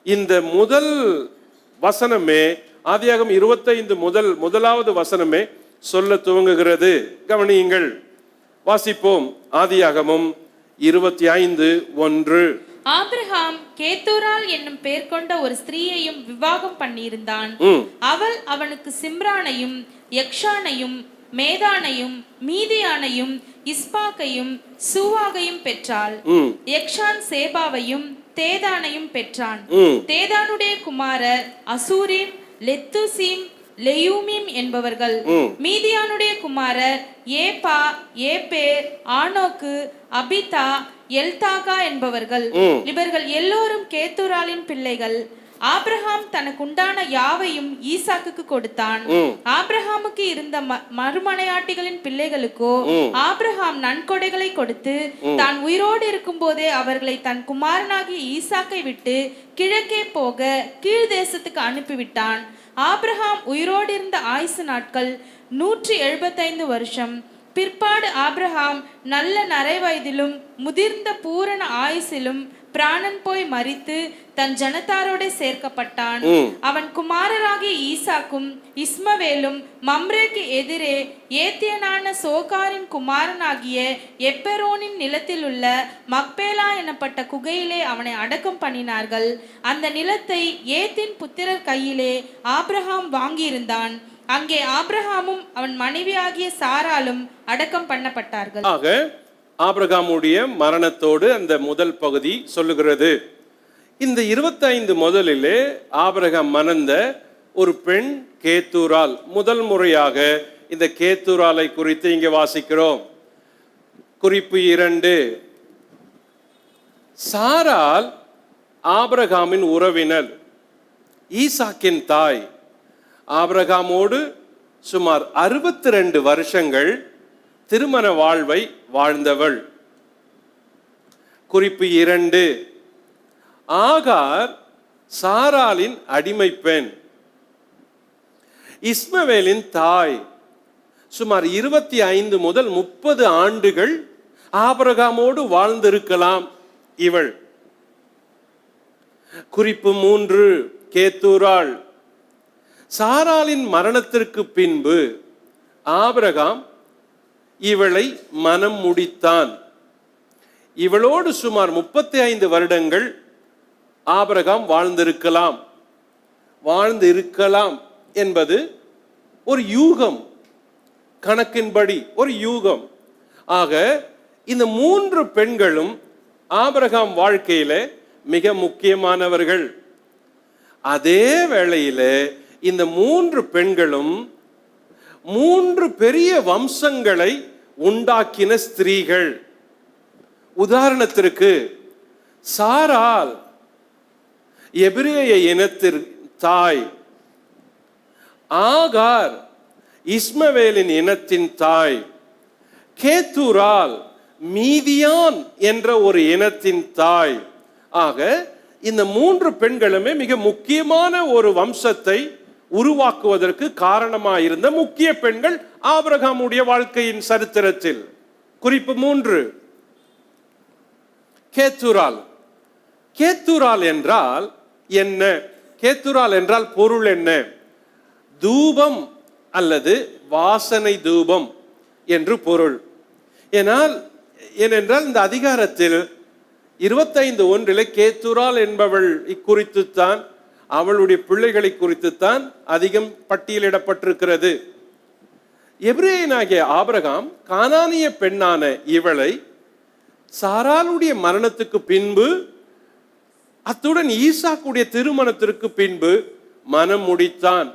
இந்த முதல் வசனமே, ஆதியாகமம் 25 முதலாவது வசனமே சொல்ல துவங்குகிறது. கவனியுங்கள், வாசிப்போம். ஆதியாகமம் 25:1. ஆபிரகாம் கேத்தூரால் என்னும் பெயர் கொண்ட ஒரு ஸ்திரீயையும் விவாகம் பண்ணியிருந்தான். அவள் அவனுக்கு சிம்ரானையும் யக்ஷானையும் மேதானையும் மீதியானையும் இஸ்பாக்கையும் சூவாகையும் பெற்றாள். யக்ஷான் சேபாவையும் தேதானையும் பெற்றான். தேதானுடைய குமாரர் அசூரிம், லெத்துசீம், லெயூமிம் என்பவர்கள். மீதியானுடைய குமாரர் ஏபா, ஏபேர், ஆனோக்கு, அபிதா, எல்தாகா என்பவர்கள். இவர்கள் எல்லோரும் கேத்தூராலின் பிள்ளைகள். ஆபிரகாம் தனக்கு உண்டான யாவையும் ஈசாக்குக்கு கொடுத்தான். ஆபிரகாமுக்கு இருந்த மறுமனையாட்டிகளின் பிள்ளைகளுக்கோ ஆபிரகாம் நன்கொடைகளை கொடுத்து தான் உயிரோடு இருக்கும் போதே அவர்களை தன் குமாரனாகிய ஈசாக்கை விட்டு கிழக்கே போக கீழ் தேசத்துக்கு அனுப்பிவிட்டான். ஆபிரகாம் உயிரோடு இருந்த ஆயுசு நாட்கள் 175 வருஷம். பிற்பாடு ஆபிரகாம் நல்ல நரை வயதிலும் முதிர்ந்த பூரண ஆயுசிலும் பிராணன் போய் மரித்து தன் ஜனத்தாரோட சேர்க்கப்பட்டான். அவன் குமாரராகிய ஈசாக்கும் இஸ்மவேலும் மம்ரேக்கு எதிரே ஏத்தியனான சோகாரின் குமாரனாகிய எப்பெரோனின் நிலத்தில் உள்ள மக்பேலா எனப்பட்ட குகையிலே அவனை அடக்கம் பண்ணினார்கள். அந்த நிலத்தை ஏத்தின் புத்திரர் கையிலே ஆபிரகாம் வாங்கியிருந்தான். அங்கே ஆபிரகாமும் அவன் மனைவியாகிய சாராலும் அடக்கம் பண்ணப்பட்டார்கள். ஆக ஆபிரகாமுடைய மரணத்தோடு அந்த முதல் பகுதி சொல்லுகிறது. இந்த 25 முதலிலே ஆபிரகாம் மணந்த ஒரு பெண் கேத்தூரால். முதல் முறையாக இந்த கேத்தூராலை குறித்து இங்கே வாசிக்கிறோம். குறிப்பு 2, சாரால் ஆபிரகாமின் உறவினர், ஈசாக்கின் தாய். ஆபிரகாமோடு சுமார் 62 வருஷங்கள் திருமண வாழ்வை வாழ்ந்தவள். குறிப்பு 2, ஆகார் சாராளின் அடிமை பெண், இஸ்மவேலின் தாய். சுமார் 25 முதல் 30 ஆண்டுகள் ஆபிரகாமோடு வாழ்ந்திருக்கலாம் இவள். குறிப்பு 3, கேத்தூராள். சாராளின் மரணத்திற்கு பின்பு ஆபிரகாம் இவளை மனம் முடித்தான். இவளோடு சுமார் 35 வருடங்கள் ஆபிரகாம் வாழ்ந்திருக்கலாம் என்பது ஒரு யூகம், கணக்கின்படி ஒரு யூகம். ஆக இந்த 3 பெண்களும் ஆபிரகாம் வாழ்க்கையில மிக முக்கியமானவர்கள். அதே வேளையில இந்த 3 பெண்களும் 3 பெரிய வம்சங்களை உண்டாக்கின ஸ்திரீகள். உதாரணத்திற்கு சாராள் எபிரேய இனத்தின் தாய், ஆகார் இஸ்மவேலின் இனத்தின் தாய், கேத்தூரால் மீதியான் என்ற ஒரு இனத்தின் தாய். ஆக இந்த 3 பெண்களுமே மிக முக்கியமான ஒரு வம்சத்தை உருவாக்குவதற்கு காரணமாயிருந்த முக்கிய பெண்கள் ஆபிரகாமுடைய வாழ்க்கையின் சரித்திரத்தில். குறிப்பு 3, கேத்தூரால். கேத்தூரால் என்றால் என்ன? கேத்தூரால் என்றால் பொருள் என்ன? தூபம் அல்லது வாசனை தூபம் என்று பொருள். ஏனென்றால் இந்த அதிகாரத்தில் 25:1 கேத்தூரால் என்பவள் குறித்துத்தான், அவளுடைய பிள்ளைகளை குறித்துத்தான் அதிகம் பட்டியலிடப்பட்டிருக்கிறது. எபிரேயனாகிய ஆபிரகாம் கானானிய பெண்ணான இவளை சாராளுடைய மரணத்துக்கு பின்பு, அத்துடன் ஈசாக்குடைய திருமணத்திற்கு பின்பு மனம் முடித்தான்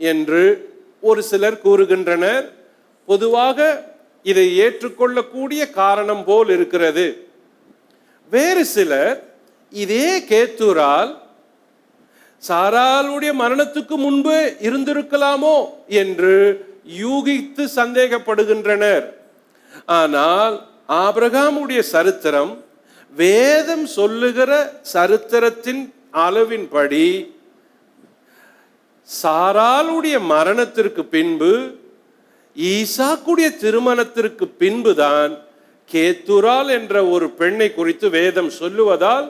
என்று ஒரு சிலர் கூறுகின்றனர். பொதுவாக இதை ஏற்றுக்கொள்ளக்கூடிய காரணம் போல் இருக்கிறது. வேறு சிலர் இதே கேத்தூரால் சாராளுடைய மரணத்துக்கு முன்பு இருந்திருக்கலாமோ என்று யூகித்து சந்தேகப்படுகின்றனர். ஆனால் ஆபிரகாமுடைய சரித்திரம் வேதம் சொல்லுகிற சரித்திரத்தின் அளவின்படி சாராளுடைய மரணத்திற்கு பின்பு, ஈசாக்குடைய திருமணத்திற்கு பின்புதான் கேத்தூரால் என்ற ஒரு பெண்ணை குறித்து வேதம் சொல்லுவதால்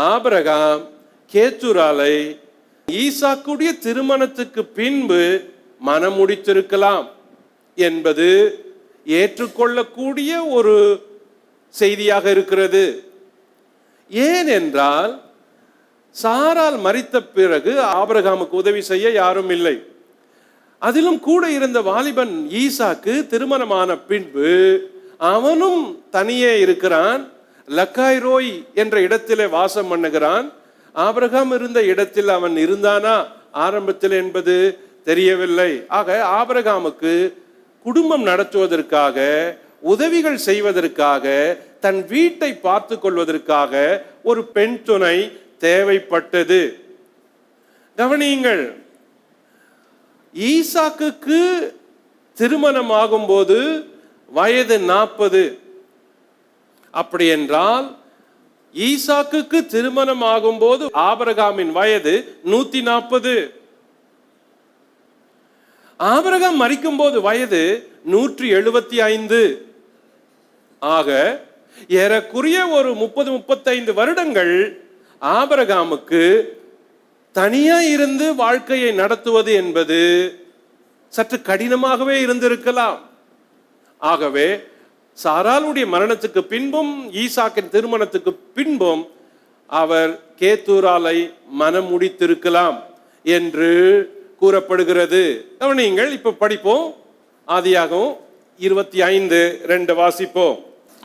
ஆபிரகாம் கேத்தூராலை ஈசாக்குடைய திருமணத்துக்கு பின்பு மனம் முடித்திருக்கலாம் என்பது ஏற்றுக்கொள்ளக்கூடிய ஒரு செய்தியாக இருக்கிறது. ஏனென்றால் சாராள் மரித்த பிறகு ஆபிரகாமுக்கு உதவி செய்ய யாரும் இல்லை. அதிலும் கூட இருந்த வாலிபன் ஈசாக்கு திருமணமான பின்பு அவனும் தனியே இருக்கிறான். லக்காய்ரோய் என்ற இடத்திலே வாசம் பண்ணுகிறான். ஆபிரகாம் இருந்த இடத்தில் அவன் இருந்தானா ஆரம்பத்தில் என்பது தெரியவில்லை. ஆக ஆபிரகாமுக்கு குடும்பம் நடத்துவதற்காக, உதவிகள் செய்வதற்காக, தன் வீட்டை பார்த்து கொள்வதற்காக ஒரு பெண் துணை தேவைப்பட்டது. கவனியுங்கள், ஈசாக்குக்கு திருமணம் ஆகும்போது வயது 40. அப்படி என்றால் ஈசாக்குக்கு திருமணம் ஆகும்போது ஆபிரகாமின் வயது 140. ஆபிரகாம் மரிக்கும் போது வயது 175. ஆக ஏறக்குறைய ஒரு 30-35 வருடங்கள் ஆபிரகாமுக்கு தனியா இருந்து வாழ்க்கையை நடத்துவது என்பது சற்று கடினமாகவே இருந்திருக்கலாம். ஆகவே சாராளுடைய மரணத்துக்கு பின்பும் ஈசாக்கின் திருமணத்துக்கு பின்பும் அவர் கேத்தூராலை மனம் முடித்திருக்கலாம் என்று கூறப்படுகிறது. கவனியுங்கள், இப்ப படிப்போம். ஆதியாகமம் 25:2 வாசிப்போம்.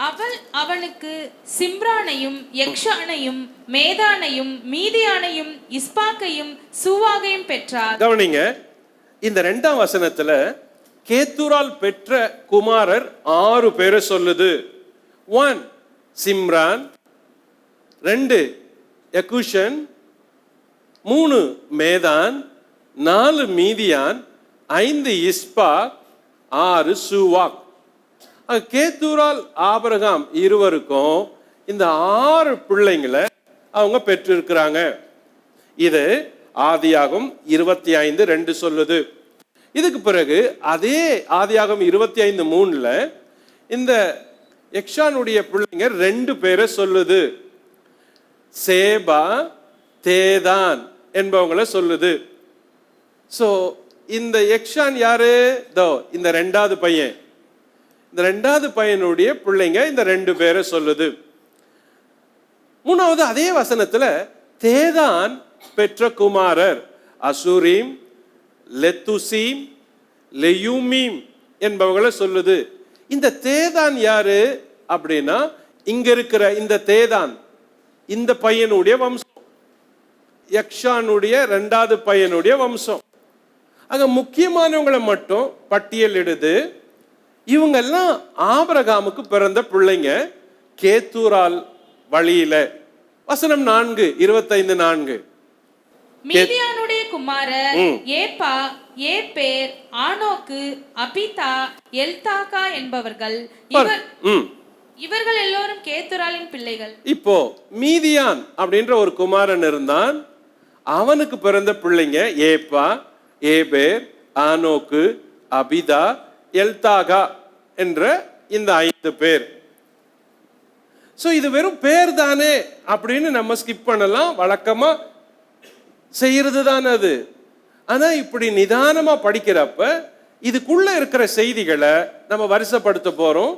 அவள் அவனுக்கு சிம்ரானையும் யக்ஷானையும் மேதானையும் மீதியானையும் இஸ்பாக்கையும் சூவாகையும் பெற்றார். கவனிங்க, இந்த 2ஆம் வசனத்துல கேத்தூரால் பெற்ற குமாரர் 6 பேரை சொல்லுது. 1 சிம்ரான், 2 யகுஷன், 3 மேதான், 4 மீதியான், 5 இஸ்பா, 6 சூவாக். கேத்தூரால் ஆபிரகாம் இருவருக்கும் இந்த 6 பிள்ளைங்களை அவங்க பெற்றிருக்கிறாங்க. இது ஆதியாகமம் 25:2 சொல்லுது. இதுக்கு பிறகு அதே ஆதியாகமம் 25:3 இந்த யக்ஷானுடைய பிள்ளைங்க 2 பேரை சொல்லுது. சேபா, தேதான் என்பவங்கள சொல்லுது. ஸோ இந்த யக்ஷான் யாரு? இந்த ரெண்டாவது பையன். இந்த ரெண்டாவது பையனுடைய பிள்ளைங்க இந்த 2 பேரை சொல்லுது. மூணாவது அதே வசனத்துல தேதான் பெற்ற குமாரர் அசூரீம், லெத்துசீம், லெயூமீம் என்பவங்களை சொல்லுது. இந்த தேதான் யாரு அப்படின்னா, இங்க இருக்கிற இந்த தேதான் இந்த பையனுடைய வம்சம், யக்ஷானுடைய 2வது பையனுடைய வம்சம். அங்க முக்கியமானவங்களை மட்டும் பட்டியலிடுது. இவங்கெல்லாம் ஆபிரகாமுக்கு பிறந்த பிள்ளைங்க கேத்தூரால் வழியில. வசனம் 4:25-4. மீதியானுடைய குமாரர் ஏப்பா, ஏப்பேர், ஆனோக்கு, அபிதா, எல்தாகா என்பவர்கள். இவர்கள் எல்லோரும் கேத்துராலின் பிள்ளைகள். இப்போ மீதியான் அப்படின்ற ஒரு குமாரன் இருந்தான். அவனுக்கு பிறந்த பிள்ளைங்க ஏப்பா, ஏபேர், ஆனோக்கு, அபிதா, எல்தாகா என்ற இந்த 5 பேர். சோ இது வெறும் பேர் தானே அப்படின்னு நம்ம ஸ்கிப் பண்ணலாம், வழக்கமா செய்யறது தானே அது. ஆனா இப்படி நிதானமா படிக்கிறப்ப இதுக்குள்ள இருக்கிற செய்திகளை நம்ம வரிசைப்படுத்த போறோம்.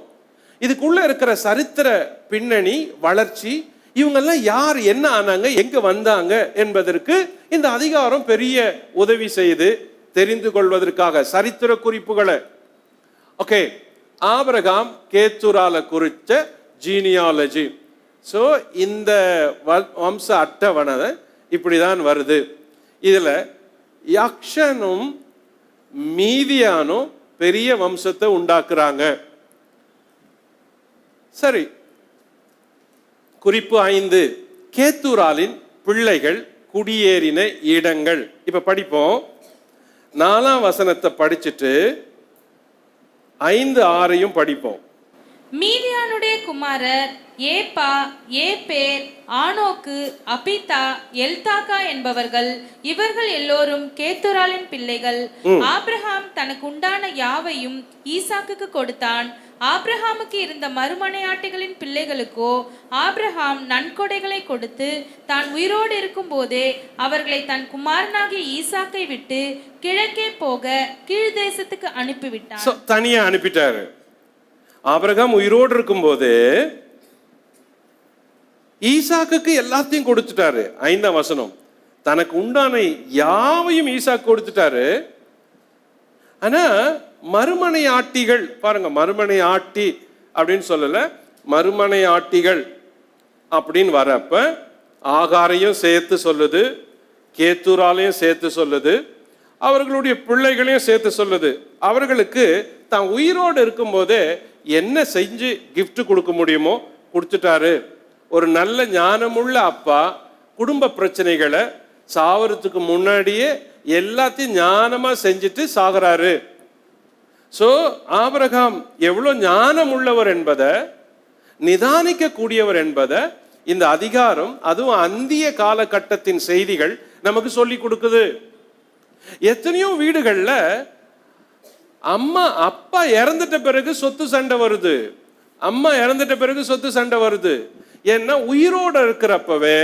இதுக்குள்ள இருக்கிற சரித்திர பின்னணி, வளர்ச்சி, இவங்கெல்லாம் யார், என்ன ஆனாங்க, எங்க வந்தாங்க என்பதற்கு இந்த அதிகாரம் பெரிய உதவி செய்து தெரிந்து கொள்வதற்காக சரித்திர குறிப்புகளை. ஓகே, ஆபிரகாம் கேத்துரால குறித்த ஜீனியாலஜி. ஸோ இந்த வம்ச அட்டவணை இப்படிதான் வருது. இதுல யக்ஷனும் மீதியானும் பெரிய வம்சத்தை உண்டாக்குறாங்க. சரி, குறிப்பு 5, கேத்தூராலின் பிள்ளைகள் குடியேறின இடங்கள். இப்ப படிப்போம். 4ஆம் வசனத்தை படிச்சுட்டு 5-6 படிப்போம். மீதியானுடைய குமாரர் ஏப்பா, ஏப்பேர், ஆனோக்கு, அபிதா, எல்தாகா என்பவர்கள். இவர்கள் எல்லோரும் கேத்துராலின் பிள்ளைகள். ஆபிரகாம் தனக்கு உண்டான யாவையும் ஈசாக்குக்கு கொடுத்தான். ஆபிரகாமுக்கு இருந்த மறுமனையாட்டிகளின் பிள்ளைகளுக்கோ ஆபிரகாம் நன்கொடைகளை கொடுத்து தான் உயிரோடு இருக்கும் போதே அவர்களை தன் குமாரனாகிய ஈசாக்கை விட்டு கிழக்கே போக கீழ் தேசத்துக்கு அனுப்பிவிட்டான். தனியா அனுப்பிட்டாரு. ஆபிரகாம் உயிரோடு இருக்கும் போது ஈசாக்குக்கு எல்லாத்தையும் கொடுத்துட்டாரு. 5ஆம் வசனம், தனக்கு உண்டான யாவையும் ஈசாக்கு கொடுத்துட்டாரு. ஆனா மறுமனை ஆட்டிகள் பாருங்க, மறுமனை ஆட்டி அப்படின்னு சொல்லல, மறுமனை ஆட்டிகள் அப்படின்னு வரப்ப ஆகாரையும் சேர்த்து சொல்லுது, கேத்தூராலையும் சேர்த்து சொல்லுது, அவர்களுடைய பிள்ளைகளையும் சேர்த்து சொல்லுது. அவர்களுக்கு தான் உயிரோடு இருக்கும் போதே என்ன செஞ்சு கிஃப்ட் கொடுக்க முடியுமோ கொடுத்துட்டாரு. ஒரு நல்ல ஞானமுள்ள அப்பா குடும்ப பிரச்சனைகளை சாவறதுக்கு முன்னாடியே எல்லாத்தையும் ஞானமா செஞ்சுட்டு சாகுறாரு. சோ ஆபிரகாம் எவ்வளவு ஞானம் உள்ளவர் என்பதை, நிதானிக்க கூடியவர் என்பதை இந்த அதிகாரம், அதுவும் அந்திய காலகட்டத்தின் செய்திகள் நமக்கு சொல்லி கொடுக்குது. எத்தனையோ வீடுகள்ல அம்மா அப்பா இறந்துட்ட பிறகு சொத்து சண்டை வருது, அம்மா இறந்துட்ட பிறகு சொத்து சண்டை வருது. ஏன்னா உயிரோடு இருக்கிறப்பவே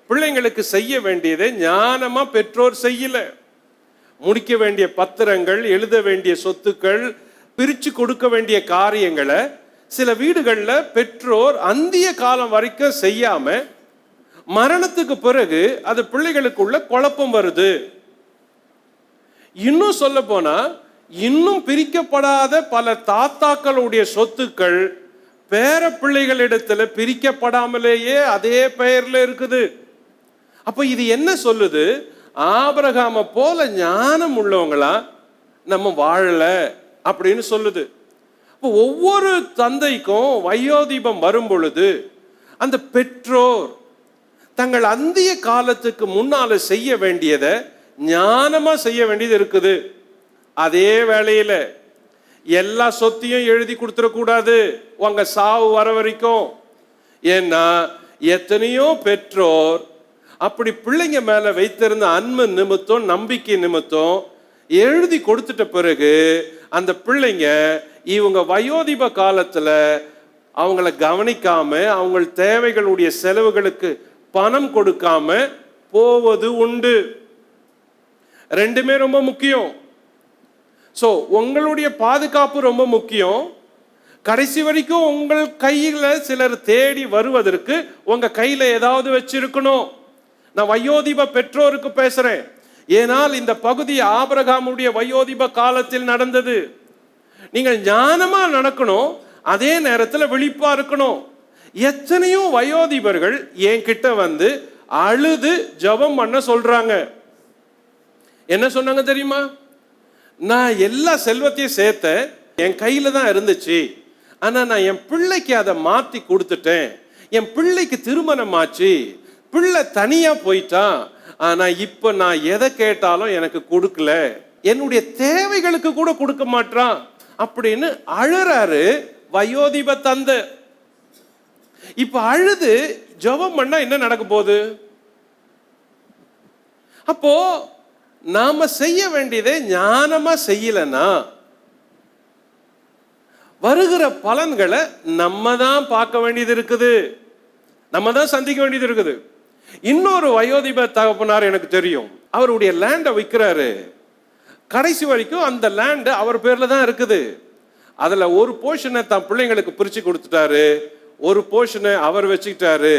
பிள்ளைங்களுக்கு செய்ய வேண்டியதை ஞானமா பெற்றோர் செய்யல. முடிக்க வேண்டிய பத்திரங்கள், எழுத வேண்டிய சொத்துக்கள், பிரிச்சு கொடுக்க வேண்டிய காரியங்களை சில வீடுகள்ல பெற்றோர் அந்திய காலம் வரைக்கும் செய்யாம மரணத்துக்கு பிறகு அது பிள்ளைகளுக்குள்ள குழப்பம் வருது. இன்னும் சொல்ல போனா, இன்னும் பிரிக்கப்படாத பல தாத்தாக்களுடைய சொத்துக்கள் பேர பிள்ளைகளிடத்துல பிரிக்கப்படாமலேயே அதே பெயர்ல இருக்குது. அப்ப இது என்ன சொல்லுது? ஆபிரகாம போல ஞானம் உள்ளவங்களா நம்ம வாழல அப்படின்னு சொல்லுது. இப்போ ஒவ்வொரு தந்தைக்கும் வயோதிபம் வரும் பொழுது அந்த பெற்றோர் தங்கள் அந்திய காலத்துக்கு முன்னால செய்ய வேண்டியதை ஞானமா செய்ய வேண்டியது இருக்குது. அதே வேளையில எல்லா சொத்தையும் எழுதி கொடுத்துடக்கூடாது உங்க சாவு வர வரைக்கும். ஏன்னா எத்தனையோ பெற்றோர் அப்படி பிள்ளைங்க மேல வைத்திருந்த அன்பு நிமித்தம், நம்பிக்கை நிமித்தம் எழுதி கொடுத்துட்ட பிறகு அந்த பிள்ளைங்க இவங்க வயோதிப காலத்துல அவங்கள கவனிக்காம, அவங்க தேவைகளுடைய செலவுகளுக்கு பணம் கொடுக்காம போவது உண்டு. ரெண்டுமே ரொம்ப முக்கியம். ஸோ உங்களுடைய பாதுகாப்பு ரொம்ப முக்கியம். கடைசி வரைக்கும் உங்கள் கையில சிலர் தேடி வருவதற்கு உங்க கையில ஏதாவது வச்சிருக்கணும். நான் வயோதிப பெற்றோருக்கு பேசுறேன். ஏனால் இந்த பகுதி ஆபிரகாமுடைய வயோதிப காலத்தில் நடந்தது. நீங்கள் ஞானமா நடக்கணும், அதே நேரத்தில் விழிப்பா இருக்கணும். எத்தனையோ வயோதிபர்கள் என்கிட்ட வந்து அழுது ஜெபம் பண்ண சொல்றாங்க. என்ன சொன்னாங்க தெரியுமா? நான் எல்லா செல்வத்தையும் சேர்த்தேன், என் கையில தான் இருந்துச்சு, ஆனா நான் என் பிள்ளைக்கு அதை மாத்தி கொடுத்துட்டேன். என் பிள்ளைக்கு திருமணம் ஆச்சு, பிள்ளை தனியா போயிட்டான், ஆனா இப்ப நான் எதை கேட்டாலும் எனக்கு கொடுக்கல, என்னுடைய தேவைகளுக்கு கூட கொடுக்க மாட்டான் அப்படின்னு அழுறாரு வயோதிப தந்தை. இப்ப அழுது ஜெபம் பண்ணா என்ன நடக்க போகுது? அப்போ நாம செய்ய வேண்டியதை ஞானமா செய்யலன்னா வருகிற பலன்களை நம்ம தான் பார்க்க வேண்டியது இருக்குது, நம்ம தான் சந்திக்க வேண்டியது இருக்குது. இன்னொரு வயோதிப தகப்பனார் எனக்கு தெரியும். அவருடைய லேண்டை விற்கிறாரு. கடைசி வரைக்கும் அந்த லேண்டு அவர் பேர்ல தான் இருக்குது. அதுல ஒரு போர்ஷனை தன் பிள்ளைங்களுக்கு பிரிச்சு கொடுத்துட்டாரு, ஒரு போர்ஷனை அவர் வச்சுக்கிட்டாரு.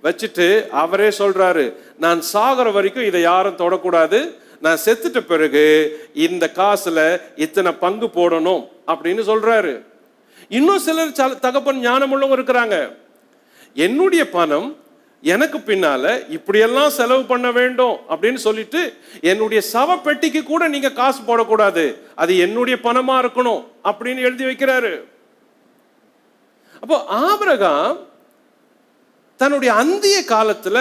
வச்சுட்டு அவரே சொல்றாரு, நான் சாகிற வரைக்கும் இதை யாரும் தொடக்கூடாது, நான் செத்துட்ட பிறகு இந்த காசுல இத்தனை பங்கு போடணும் அப்படின்னு சொல்றாரு. இன்னும் சிலர் தகப்பன் ஞானமுள்ளவங்க இருக்கிறாங்க. என்னுடைய பணம் எனக்கு பின்னால இப்படியெல்லாம் செலவு பண்ண வேண்டும் அப்படின்னு சொல்லிட்டு என்னுடைய சவ பெட்டிக்கு கூட நீங்க காசு போடக்கூடாது, அது என்னுடைய பணமா இருக்கணும் அப்படின்னு எழுதி வைக்கிறாரு. அப்போ ஆபிரகாம் தன்னுடைய அந்திய காலத்துல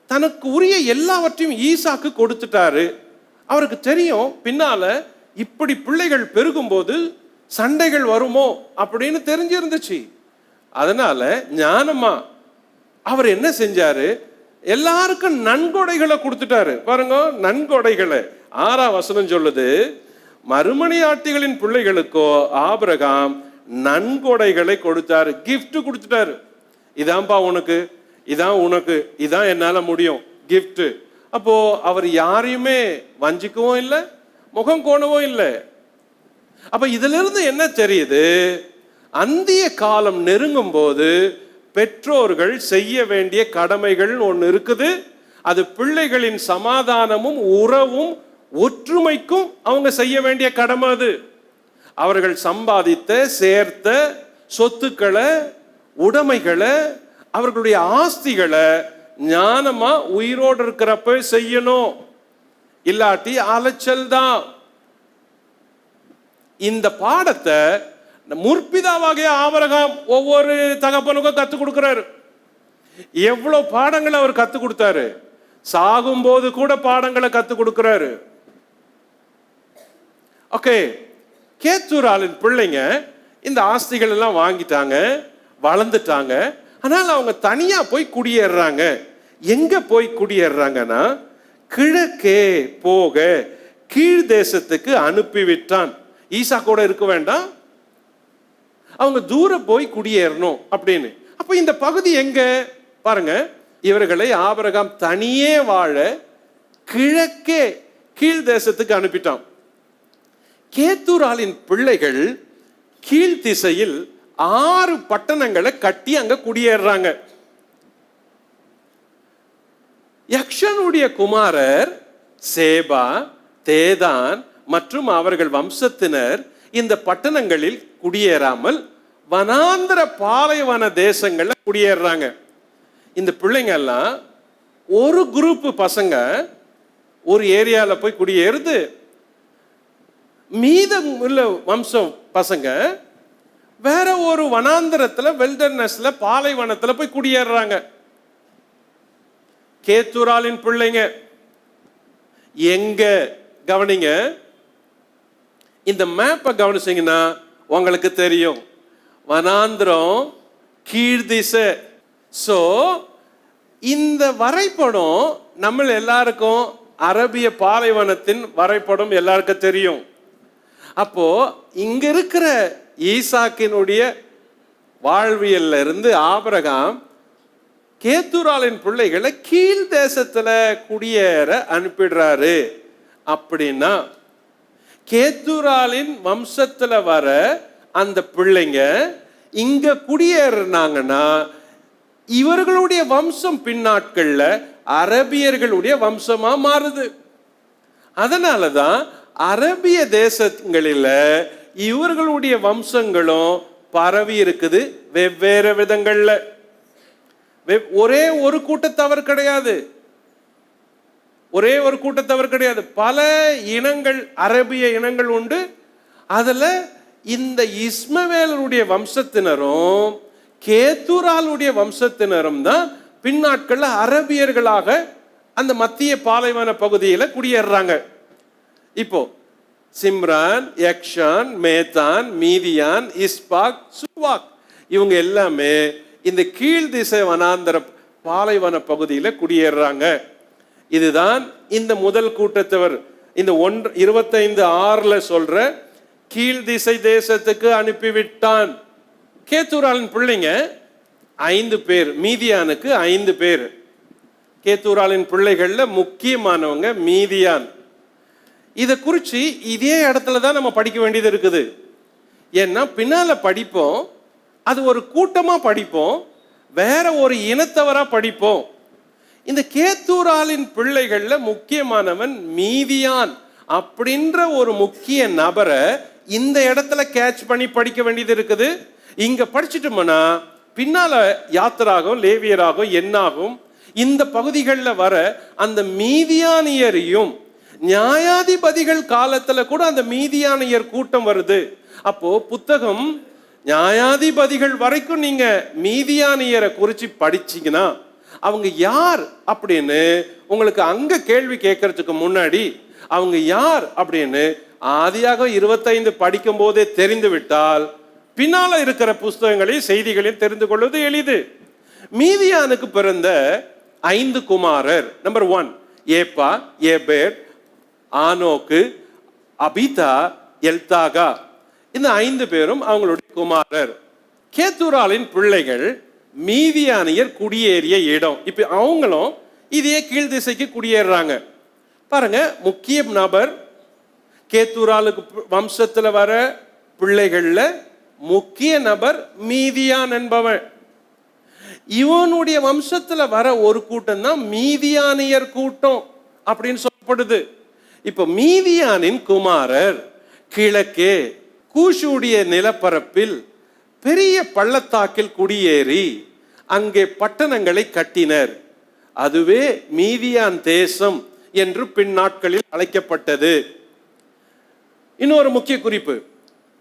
தனக்கு உரிய எல்லாவற்றையும் ஈசாக்கு கொடுத்துட்டாரு. அவருக்கு தெரியும் பின்னால இப்படி பிள்ளைகள் பெருகும் போது சண்டைகள் வருமோ அப்படின்னு தெரிஞ்சிருந்துச்சு. அதனால ஞானமா அவர் என்ன செஞ்சாரு? எல்லாருக்கும் நன்கொடைகளை கொடுத்துட்டாரு. பாருங்க, நன்கொடைகளை 6ஆம் வசனம் சொல்லுது, மறுமனையாட்டிகளின் பிள்ளைகளுக்கோ ஆபிரகாம் நன்கொடைகளை கொடுத்தாரு, கிஃப்ட் கொடுத்துட்டாரு. இதான்பா உனக்கு, இதான் உனக்கு, இதான் என்னால முடியும், கிஃப்ட். அப்போ அவர் யாரையுமே வஞ்சிக்கவும் இல்லை, முகம் கோணவும் இல்லை. அப்ப இதுல இருந்து என்ன தெரியுது? அந்திய காலம் நெருங்கும் போது பெற்றோர்கள் செய்ய வேண்டிய கடமைகள் ஒன்று இருக்குது. அது பிள்ளைகளின் சமாதானமும் உறவும் ஒற்றுமைக்கும் அவங்க செய்ய வேண்டிய கடமை. அது அவர்கள் சம்பாதித்த சேர்த்த சொத்துக்களை, உடைமைகளை, அவர்களுடைய ஆஸ்திகளை ஞானமா உயிரோடு இருக்கிறப்ப செய்யணும். இல்லாட்டி அலைச்சல் தான். இந்த பாடத்தை முற்பிதாவாகிய ஆபிரகாம் ஒவ்வொரு தகப்பனுக்கும் கத்துக் கொடுக்கிறாரு. எவ்வளவு பாடங்களை அவர் கத்துக் கொடுத்தாரு. சாகும் போது கூட பாடங்களை கத்துக் கொடுக்கிறாரு. ஓகே, கேத்தூராலின் பிள்ளைங்க இந்த ஆஸ்திகள் எல்லாம் வாங்கிட்டாங்க, வளர்ந்துட்டாங்க. ஆனால் அவங்க தனியா போய் குடியேறாங்க. எங்க போய் குடியேறாங்கன்னா, கிழக்கே போக கீழ் தேசத்துக்கு அனுப்பிவிட்டான். ஈசா கூட இருக்க வேண்டாம், அவங்க தூரம் போய் குடியேறணும் அப்படின்னு. அப்ப இந்த பகுதி எங்க பாருங்க, இவர்களை ஆபிரகாம் தனியே வாழ கிழக்கே கீழ் தேசத்துக்கு அனுப்பிட்டான். கேத்தூராலின் பிள்ளைகள் கீழ் திசையில் 6 பட்டணங்களை கட்டி அங்க குடியேறாங்க. யக்ஷனுடைய குமாரர் சேபா, தேதான் மற்றும் அவர்கள் வம்சத்தினர் இந்த பட்டணங்களில் குடியேறாமல் வனாந்திர பாலைவன தேசங்கள்ல குடியேறாங்க. இந்த பிள்ளைங்க எல்லாம் ஒரு குரூப் பசங்க ஒரு ஏரியால போய் குடியேறுது, மீதம் உள்ள வம்சம் பசங்க வேற ஒரு வனாந்திரத்துல, வெல்டர்னஸ்ல, பாலைவனத்துல போய் குடியேறாங்க. கேத்தூராலின் பிள்ளைங்க எங்க கவனிங்க, இந்த மேப்பை கவனிச்சீங்கன்னா உங்களுக்கு தெரியும், வனாந்திரம் கீழ்திசை. சோ இந்த வரைபடம் நம்ம எல்லாருக்கும் அரபிய பாலைவனத்தின் வரைபடம் எல்லாருக்கும் தெரியும். அப்போ இங்க இருக்கிற ஈசாக்கினுடைய வாழ்வியல்ல இருந்து ஆபிரகாம் கேத்தூராலின் பிள்ளைகளை கீழ் தேசத்துல குடியேற அனுப்பிடுறாரு. அப்படின்னா கேத்துராலின் வம்சத்துல வர அந்த பிள்ளைங்க இங்க குடியேறினாங்கன்னா இவர்களுடைய வம்சம் பின்னாட்கள்ல அரபியர்களுடைய வம்சமா மாறுது. அதனாலதான் அரபிய தேசங்களில இவர்களுடைய வம்சங்களும் பரவி இருக்குது வெவ்வேறு விதங்கள்ல. ஒரே ஒரு கூட்டத்தவர் கிடையாது, ஒரே ஒரு கூட்டத்தவர் கிடையாது, பல இனங்கள், அரபிய இனங்கள் உண்டு. அதுல இந்த இஸ்மவேலருடைய வம்சத்தினரும் கேத்துராலுடைய வம்சத்தினரும் தான் பின்னாட்கள்ல அரபியர்களாக அந்த மத்திய பாலைவன பகுதியில குடியேறாங்க. இப்போ சிம்ரான், யக்ஷான், மேதான், மீதியான், இஸ்பாக், சுவாக் இவங்க எல்லாமே இந்த கீழ் திசை வனாந்தர பாலைவன பகுதியில குடியேறாங்க. இதுதான் இந்த முதல் கூட்டத்தவர் இந்த 25:6 சொல்ற கீழ் திசை தேசத்துக்கு அனுப்பிவிட்டான். கேத்துராலின் பிள்ளைங்க 5 பேர், மீதியானுக்கு 5 பேர். கேத்துராலின் பிள்ளைகள்ல முக்கியமானவங்க மீதியான். இதை குறித்து இதே இடத்துல தான் நம்ம படிக்க வேண்டியது இருக்குது. ஏன்னா பின்னால படிப்போம், அது ஒரு கூட்டமா படிப்போம், வேற ஒரு இனத்தவரா படிப்போம். இந்த கேத்துராலின் பிள்ளைகள்ல முக்கியமானவன் மீதியான் அப்படின்ற ஒரு முக்கிய நபரை இந்த இடத்துல கேட்ச் பண்ணி படிக்க வேண்டியது இருக்குது. இங்க படிச்சுட்டோம்னா பின்னால யாத்திராகும், லேவியராகும், என்னாகும் இந்த பகுதிகளில் வர அந்த மீதியானியரையும், நியாயாதிபதிகள் காலத்துல கூட அந்த மீதியானியர் கூட்டம் வருது. அப்போ புத்தகம் நியாயாதிபதிகள் வரைக்கும் நீங்க மீதியானியரை குறிச்சு படிச்சீங்கன்னா அவங்க யார் அப்படின்னு உங்களுக்கு அங்க கேள்வி கேட்கறதுக்கு முன்னாடி அவங்க யார் அப்படின்னு ஆதியாகமம் 25 படிக்கும் போதே தெரிந்து விட்டால் பின்னால இருக்கிற புஸ்தகங்களையும் செய்திகளையும் தெரிந்து கொள்வது எளிது. மீதியானுக்கு பிறந்த 5 குமாரர். நம்பர் 1 ஏப்பா, ஏபேர், ஆனோக்கு, அபிதா, எல்தாகா. இந்த 5 பேரும் அவங்களுடைய குமாரர். கேத்துராலின் பிள்ளைகள் மீதியானியர் குடியேறிய இடம். இப்ப அவங்களும் இதே கீழ் திசைக்கு குடியேறாங்க. பாருங்க, முக்கிய நபர் கேத்துராலுக்கு வம்சத்துல வர பிள்ளைகள்ல முக்கிய நபர் மீதியான் என்பவன். இவனுடைய வம்சத்துல வர ஒரு கூட்டம் தான் மீதியானியர் கூட்டம் அப்படின்னு சொல்லப்படுது. இப்ப மீதியானின் குமாரர் கிழக்கே கூஷுடைய நிலப்பரப்பில் பெரிய பள்ளத்தாக்கில் குடியேறி அங்கே பட்டணங்களை கட்டினர். அதுவே மீதியான் தேசம் என்று பின்னாட்களில் அழைக்கப்பட்டது. இன்னொரு முக்கிய குறிப்பு,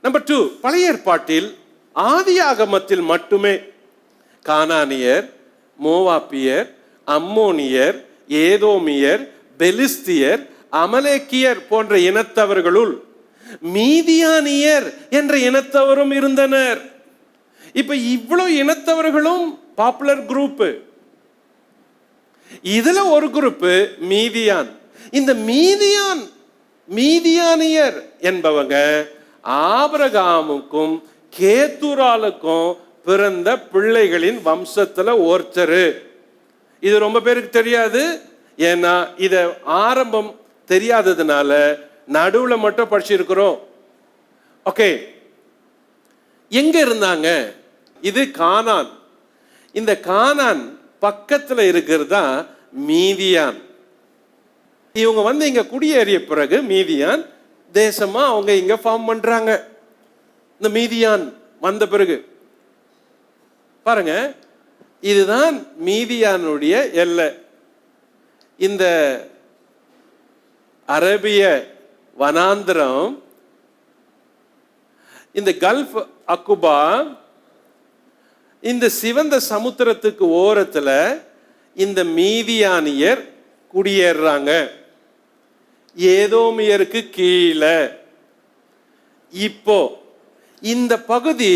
நம்பர் 2, பழைய ஏற்பாட்டில் ஆதியாகமத்தில் மட்டுமே கானானியர், மோவாப்பியர், அம்மோனியர், ஏதோமியர், பெலிஸ்தியர், அமலேக்கியர் போன்ற இனத்தவர்களுள் மீதியானியர் என்ற இனத்தவரும் இருந்தனர். இப்ப இவ்வளவு இனத்தவர்களும் பாப்புலர் குரூப். இதுல ஒரு குரூப் மீதியான். இந்த மீதியானியர் என்பவங்க ஆபிரகாமுக்கும் கேத்துராலுக்கும் பிறந்த பிள்ளைகளின் வம்சத்துல ஒருத்தர். இது ரொம்ப பேருக்கு தெரியாது. ஏன்னா இத ஆரம்பம் தெரியாததுனால நடுவுல மட்டும் படிச்சிருக்கிறோம். ஓகே, எங்க இருந்தாங்க? இது கானான். இந்த கானான் பக்கத்துல இருக்கிறது தான் மீதியான். இவங்க இங்க குடியேறிய பிறகு மீதியான் தேசமா அவங்க இங்க ஃபார்ம் பண்றாங்க. இந்த மீதியான் வந்த பிறகு பாருங்க, இதுதான் மீதியானுடைய எல்லை. இந்த அரபிய வனாந்திரம், இந்த கல்ஃப் அக்குபா, இந்த சிவந்த சமுத்திரத்துக்கு ஓரத்துல இந்த மீதியானியர் குடியேறாங்க. ஏதோமியருக்கு கீழே. இப்போ இந்த பகுதி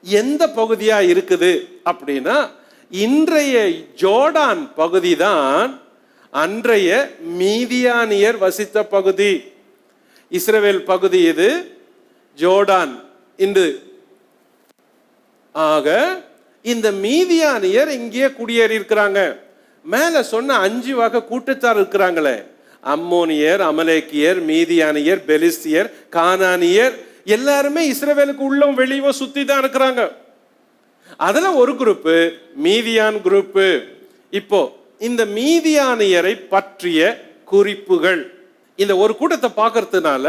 எந்த பகுதியா இருக்குது அப்படின்னா இன்றைய ஜோர்டான் பகுதி தான் அன்றைய மீதியானியர் வசித்த பகுதி. இஸ்ரவேல் பகுதி இது, ஜோர்டான் இன்று. ஆக இந்த மீதியானியர் இங்கே குடியேறி இருக்கிறாங்க. மேல சொன்ன 5 வகை கூட்டத்தார் இருக்கிறாங்களே, அம்மோனியர், அமலேக்கியர், மீதியானியர், பெலிஸ்தியர், கானானியர் எல்லாருமே இஸ்ரவேலுக்கு உள்ளம் வெளியவோ சுத்தி தான் இருக்கிறாங்க. அதுல ஒரு குரூப் மீதியான் குரூப். இப்போ இந்த மீதியானியரை பற்றிய குறிப்புகள் இந்த ஒரு கூட்டத்தை பார்க்கறதுனால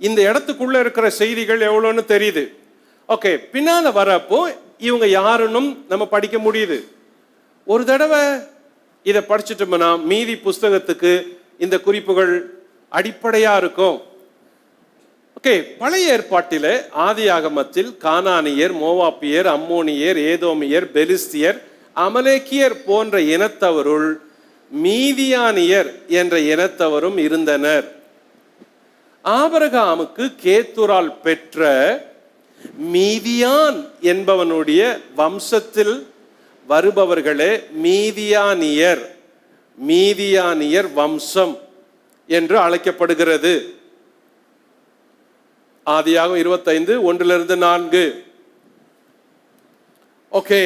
இந்த இடத்துக்குள்ள இருக்கிற செய்திகள் எவ்வளோன்னு தெரியுது. ஓகே, பின்னால வரப்போ இவங்க யாருன்னு நம்ம படிக்க முடியுது. ஒரு தடவை இதை படிச்சுட்டோம்னா மீதி புஸ்தகத்துக்கு இந்த குறிப்புகள் அடிப்படையா இருக்கும். ஓகே, பழைய ஏற்பாட்டிலே ஆதியாகமத்தில் கானானியர், மோவாப்பியர், அம்மோனியர், ஏதோமியர், பெலிஸ்தியர், அமலேக்கியர் போன்ற இனத்தவருள் மீதியானியர் என்ற இனத்தவரும் இருந்தனர். ஆபிரகாமுக்கு கேத்துரால் பெற்ற மீதியான் என்பவனுடைய வம்சத்தில் வருபவர்களே மீதியானியர். மீதியானியர் வம்சம் என்று அழைக்கப்படுகிறது. ஆதியாகமம் 25:1-4. ஓகே,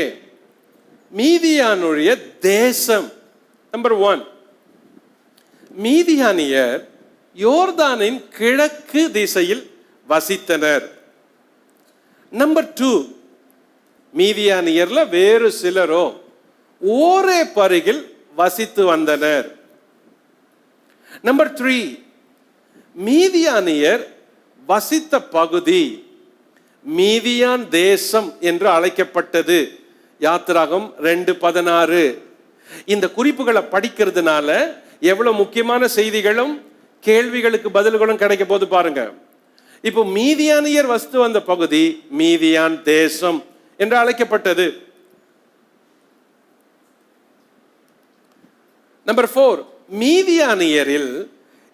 மீதியானுடைய தேசம். நம்பர் 1, மீதியானியர் யோர்தானின் கிழக்கு திசையில் வசித்தனர். நம்பர் 2, மீதியானியர்ல வேறு சிலரோ ஓரே பருகில் வசித்து வந்தனர். நம்பர் 3, மீதியானியர் வசித்த பகுதி மீதியான் தேசம் என்று அழைக்கப்பட்டது. யாத்திராகம் 2:16. இந்த குறிப்புகளை படிக்கிறதுனால எவ்வளவு முக்கியமான செய்திகளும் கேள்விகளுக்கு பதில்களும் கிடைக்க போது பாருங்க. இப்போ மீதியானியர் வசித்து வந்த பகுதி மீதியான் தேசம் என்று அழைக்கப்பட்டது. நம்பர் 4, மீதியானியரில்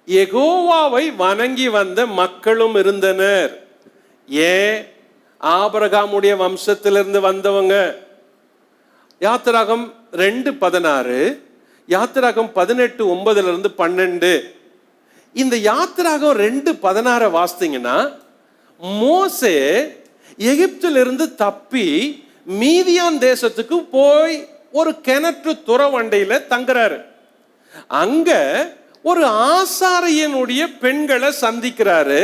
யெகோவாவை வணங்கி வந்த மக்களும் இருந்தனர். ஏன்? ஆபிரகாமுடைய வம்சத்திலிருந்து வந்தவங்க. யாத்திராகம் 2:16, யாத்திராகம் 18:9-12. இந்த யாத்திராகம் 2:16 வாசித்தீங்கன்னா மோசே எகிப்திலிருந்து தப்பி மீதியான் தேசத்துக்கு போய் ஒரு கிணற்று துறவண்டையில தங்குறாரு. அங்க ஒரு ஆசாரியனுடைய பெண்களை சந்திக்கிறாரு.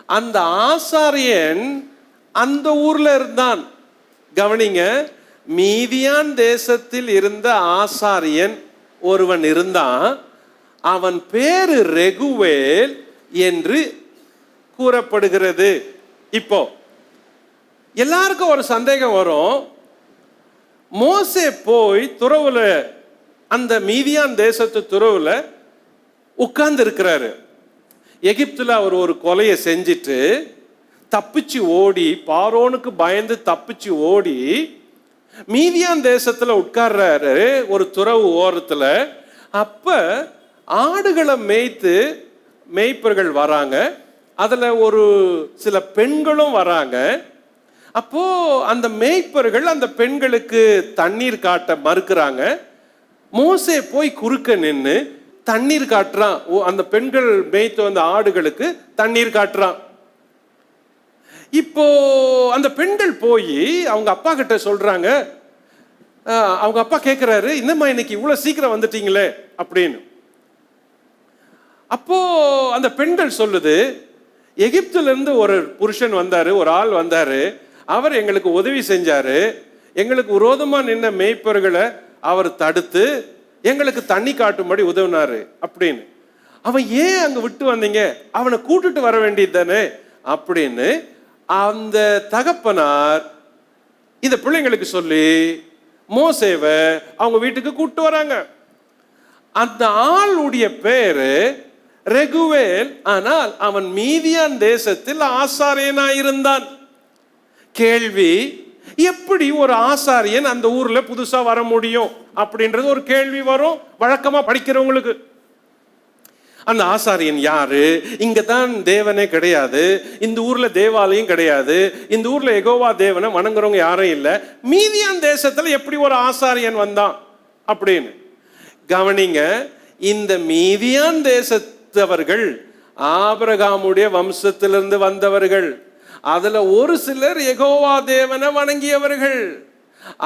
அந்த ஆசாரியன் அந்த ஊர்ல இருந்தான். கவனிங்க, மீதியான் தேசத்தில் இருந்த ஆசாரியன் ஒருவன் இருந்தான். அவன் பேரு ரெகுவேல் என்று கூறப்படுகிறது. இப்போ எல்லாருக்கும் ஒரு சந்தேகம் வரும். மோசே போய் துறவுல, அந்த மீதியான் தேசத்து துறவுல உட்கார்ந்து இருக்கிறாரு. எகிப்துல அவர் ஒரு கொலையை செஞ்சிட்டு தப்பிச்சு ஓடி, பார்வோனுக்கு பயந்து தப்பிச்சு ஓடி மீதியான் தேசத்துல உட்கார்றாரு ஒரு துறவு ஓரத்துல. அப்ப ஆடுகளை மேய்த்து மேய்ப்பர்கள் வராங்க. அதுல ஒரு சில பெண்களும் வராங்க. அப்போ அந்த மேய்ப்பர்கள் அந்த பெண்களுக்கு தண்ணீர் காட்ட மறுக்கிறாங்க. மோசே போய் குறுக்க நின்று தண்ணீர் காட்டுறான். அந்த பெண்கள் மேய்த்து வந்த ஆடுகளுக்கு தண்ணீர் காட்டுறான். இப்போ அந்த பெண்கள் போய் அவங்க அப்பா கிட்ட சொல்றாங்க. அவங்க அப்பா கேட்கிறாரு, என்னம்மா இன்னைக்கு இவ்வளவு சீக்கிரம் வந்துட்டீங்களே அப்படின்னு. அப்போ அந்த பெண்கள் சொல்லுது, எகிப்துல இருந்து ஒரு புருஷன் வந்தாரு, ஒரு ஆள் வந்தாரு, அவர் எங்களுக்கு உதவி செஞ்சாரு, எங்களுக்கு விரோதமா நின்ன மேய்ப்பர்களை அவர் தடுத்து எங்களுக்கு தண்ணி காட்டும்படி உதவினாரு அப்படின்னு. அவன் ஏன் அங்க விட்டு வந்தீங்க, அவனை கூட்டிட்டு வர வேண்டியது தானே அப்படின்னு அந்த தகப்பனார் இந்த பிள்ளைங்களுக்கு சொல்லி மோசேவை அவங்க வீட்டுக்கு கூட்டு வராங்க. அந்த ஆளுடைய பேரு ரெகுவேல். ஆனால் அவன் மீதியான் தேசத்தில் ஆசாரியனாயிருந்தான். கேள்வி, எப்படி ஒரு ஆசாரியன் அந்த ஊர்ல புதுசா வர முடியும் அப்படின்றது ஒரு கேள்வி வரும் வழக்கமா படிக்கிறவங்களுக்கு. அந்த ஆசாரியன் யாரு? இங்க தான் தேவனே கிடையாது, இந்த ஊர்ல தேவாலயம் கிடையாது, இந்த ஊர்ல யெகோவா தேவனை வணங்குறவங்க யாரும் இல்லை, மீதியான் தேசத்துல எப்படி ஒரு ஆசாரியன் வந்தான் அப்படின்னு. கவனிங்க, இந்த மீதியான் தேசத்தவர்கள் ஆபிரகாமுடைய வம்சத்திலிருந்து வந்தவர்கள். அதுல ஒரு சிலர் யெகோவா தேவனை வணங்கியவர்கள்.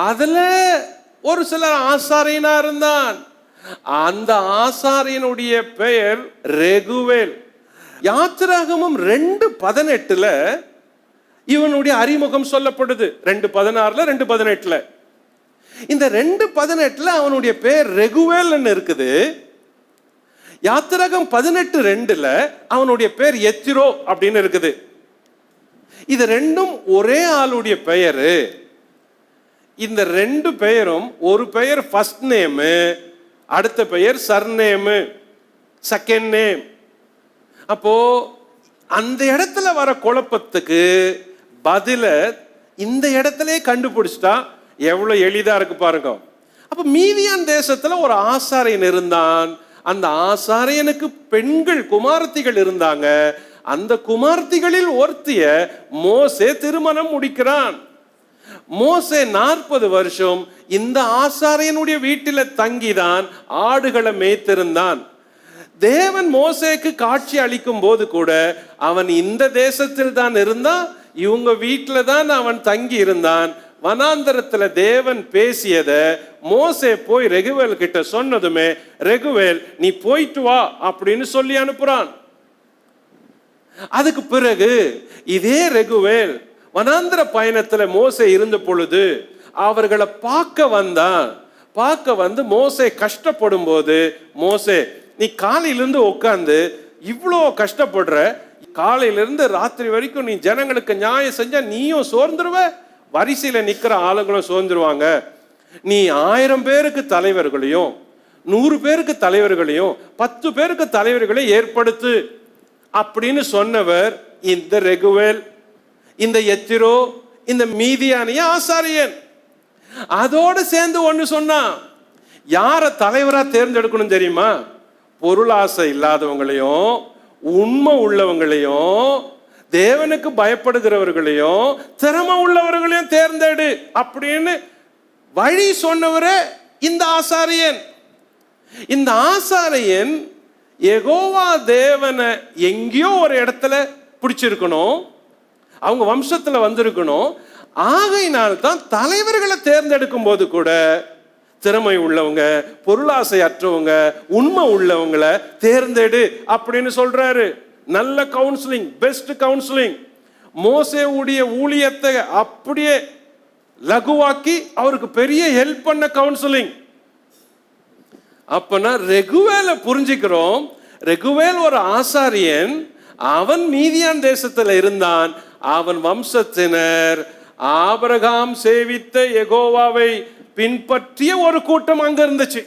அதுல ஒரு சிலர் ஆசாரியனா இருந்தான். அந்த ஆசாரியனுடைய பெயர் ரெகுவேல். யாத்திராகமம் 2:18 இவனுடைய அறிமுகம் சொல்லப்படுது. 2:16 2:18. இந்த 2:18 அவனுடைய பெயர் ரெகுவேல் இருக்குது. யாத்திராகம் 18:2 அவனுடைய பெயர் எத்திரோ அப்படின்னு இருக்குது. இது ரெண்டும் ஒரே ஆளுடைய பெயரு. இந்த 2 பெயரும், ஒரு பெயர் ஃபர்ஸ்ட் நேம், அடுத்த பெயர் சர்நேம், செகண்ட் நேம். அப்போ அந்த இடத்துல வர குழப்பத்துக்கு பதில இந்த இடத்திலே கண்டுபிடிச்சிட்டா எவ்வளவு எளிதா இருக்கு பாருங்க. அப்ப மீதியான் தேசத்துல ஒரு ஆசாரியன் இருந்தான். அந்த ஆசாரியனுக்கு பெண்கள் குமாரத்திகள் இருந்தாங்க. அந்த குமாரத்திகளில் ஒருத்திய மோசே திருமணம் முடிக்கிறான். மோசே 40 வருஷம் இந்த ஆசாரியனுடைய வீட்டில தங்கிதான் ஆடுகளை மேய்த்திருந்தான். தேவன் மோசேக்கு காட்சி அளிக்கும் போது கூட அவன் இந்த தேசத்தில் தான் இருந்தான், இவங்க வீட்டில தான் அவன் தங்கி இருந்தான். வனாந்தரத்துல தேவன் பேசியத மோசே போய் ரெகுவேல் கிட்ட சொன்னதுமே, ரெகுவேல் நீ போயிட்டு வா அப்படின்னு சொல்லி அனுப்புறான். அதுக்கு பிறகு இதே ரெகுவேல் வனாந்தர பயணத்துல மோசே இருந்த பொழுது அவர்களை பார்க்க வந்து மோசே கஷ்டப்படும் போது, மோசே நீ காலையிலிருந்து உட்கார்ந்து இவ்வளோ கஷ்டப்படுற, காலையிலிருந்து ராத்திரி வரைக்கும் நீ ஜனங்களுக்கு நியாயம் செஞ்சா நீயும் சோர்ந்துருவ, வரிசையில நிக்கிற ஆளுங்களும் சோர்ந்துருவாங்க. நீ 1000 பேருக்கு தலைவர்களையும் 100 பேருக்கு தலைவர்களையும் 10 பேருக்கு தலைவர்களையும் ஏற்படுத்து அப்படின்னு சொன்னவர் இந்த ரெகுவேல், இந்த எத்திரோ, இந்த மீதியானிய ஆசாரியன். அதோடு சேர்ந்து ஒன்று சொன்னான். யார தலைவரா தேர்ந்தெடுக்கணும் தெரியுமா? பொருளாசை இல்லாதவங்களையும் உண்மை உள்ளவங்களையும் தேவனுக்கு பயப்படுகிறவர்களையும் திறமை உள்ளவர்களையும் தேர்ந்தெடு அப்படின்னு வழி சொன்னவரே இந்த ஆசாரியன். இந்த ஆசாரியன் யெகோவா தேவனை எங்கேயோ ஒரு இடத்துல பிடிச்சிருக்கணும், அவங்க வம்சத்துல வந்திருக்கணும். ஆகையினால்தான் தலைவர்களை தேர்ந்தெடுக்கும் போது கூட திறமை உள்ளவங்க, பொருளாசை அற்றவங்க, உண்மை உள்ளவங்களை தேர்ந்தெடு அப்படின்னு சொல்றாரு. நல்ல கவுன்சிலிங், பெஸ்ட் கவுன்சிலிங். மோசேவுடைய ஊழியத்தை அப்படியே லகுவாக்கி அவருக்கு பெரிய ஹெல்ப் பண்ண கவுன்சிலிங். அப்பனா ரெகுவேலை புரிஞ்சுக்கிறோம். ரெகுவேல் ஒரு ஆசாரியன். அவன் மீதியான் தேசத்துல இருந்தான். அவன் வம்சத்தினர் ஆபிரகாம் சேவித்த யெகோவாவை பின்பற்றிய ஒரு கூட்டம் அங்க இருந்துச்சு.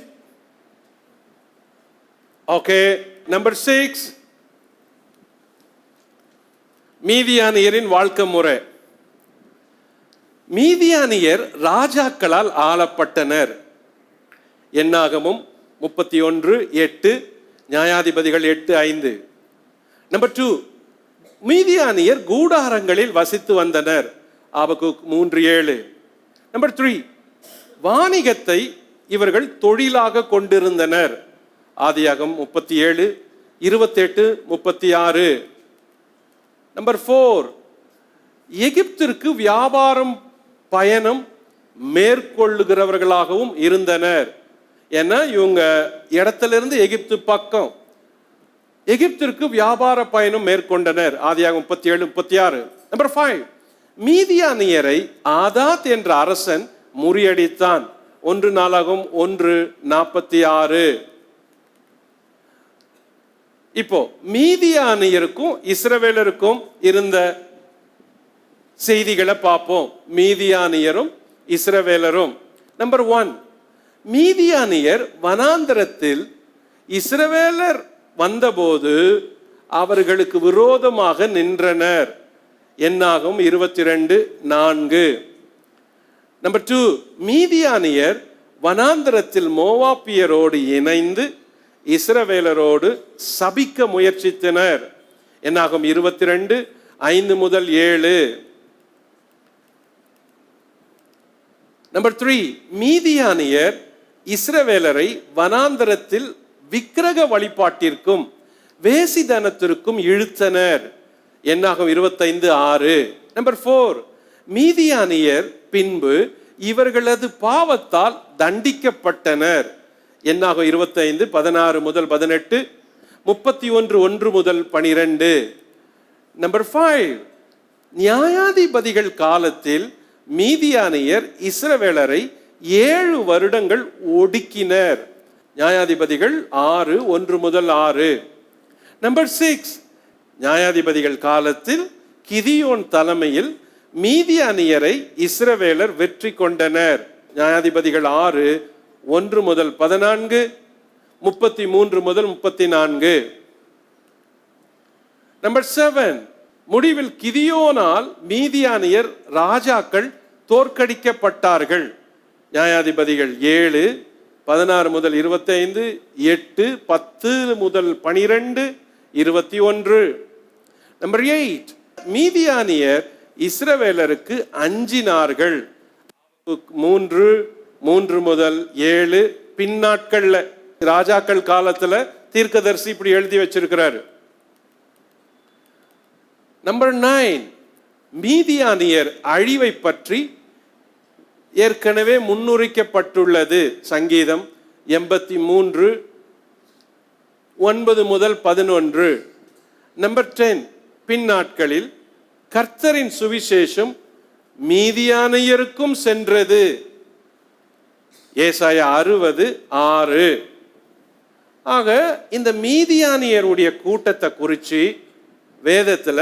ஓகே, நம்பர் 6, மீதியானியரின் வாழ்க்கை முறை. மீதியானியர் ராஜாக்களால் ஆளப்பட்டனர். என்னாகமும் 31:8, நியாயாதிபதிகள் 8:5. நம்பர் 2, மீதியானியர் கூடாரங்களில் வசித்து வந்தனர். ஆபகுக் 3:7. நம்பர் 3, வாணிகத்தை இவர்கள் தொழிலாக கொண்டிருந்தனர். ஆதியாகம் 37:28-36. நம்பர் 4, எகிப்திற்கு வியாபாரம் பயணம் மேற்கொள்ளுகிறவர்களாகவும் இருந்தனர். ஏன்னா இவங்க இடத்திலிருந்து எகிப்து பக்கம், எகிப்திற்கு வியாபார பயணம் மேற்கொண்டனர். ஆதியாகம் 37:36. நம்பர் 5, மீதியானியரை ஆதாத் என்ற அரசன் முறியடித்தான். 1 நாளாகும் 1:46. இப்போ மீதியானியருக்கும் இஸ்ரவேலருக்கும் இருந்த செய்திகளை பார்ப்போம். மீதியானியரும் இஸ்ரவேலரும். நம்பர் 1, மீதியானியர் வனாந்தரத்தில் இஸ்ரவேலர் வந்தபோது அவர்களுக்கு விரோதமாக நின்றனர். என்னாகும் 22:4. நம்பர் 2, மீதியானியர் வனாந்தரத்தில் மோவாபியரோடு இணைந்து இஸ்ரவேலரோடு சபிக்க முயற்சித்தனர். என்னாகும் 22:5-7. நம்பர் 3, மீதியானியர் இஸ்ரவேலரை வனாந்தரத்தில் விக்கிரக வழிபாட்டிற்கும் வேசிதனத்திற்கும் இழுத்தனர். என்னாகும் 25:6. நம்பர் 4, மீதியானியர் பின்பு இவர்களது பாவத்தால் தண்டிக்கப்பட்டனர். என்னாகும் 25 16 முதல் 18, 31 1 முதல் 12. நம்பர் 5, நியாயாதிபதிகள் காலத்தில் மீதியானியர் இஸ்ரவேலரை 7 வருடங்கள் ஒடுக்கினர். நியாயாதிபதிகள் 6 1 முதல் 6. நம்பர் 6, நியாயாதிபதிகள் காலத்தில் கிதியோன் தலைமையில் மீதியானியரை இஸ்ரவேலர் வெற்றி கொண்டனர். நியாயாதிபதிகள் 6 1 முதல் 14, 33 முதல் 34. நம்பர் 7, முடிவில் கிதியோனால் மீதியானியர் ராஜாக்கள் தோற்கடிக்கப்பட்டார்கள். நியாயாதிபதிகள் 7 16 முதல் 25, 8 10 முதல் 12, 21. நம்பர் 8, மீதியானியர் இஸ்ரவேலருக்கு அஞ்சினார்கள். 3 முதல் 7. பின்னாட்கள்ல ராஜாக்கள் காலத்துல தீர்க்கதரிசி இப்படி எழுதி வச்சிருக்கிறாரு. நம்பர் 9, மீதியானியர் அழிவை பற்றி ஏற்கனவே முன்னுரைக்கப்பட்டுள்ளது. சங்கீதம் 83 9 முதல் 11. நம்பர் 10, பின்னாட்களில் கர்த்தரின் சுவிசேஷம் மீதியானியருக்கும் சென்றது. ஏசாயா 60 6. ஆக இந்த மீதியானியருடைய கூட்டத்தை குறித்து வேதத்துல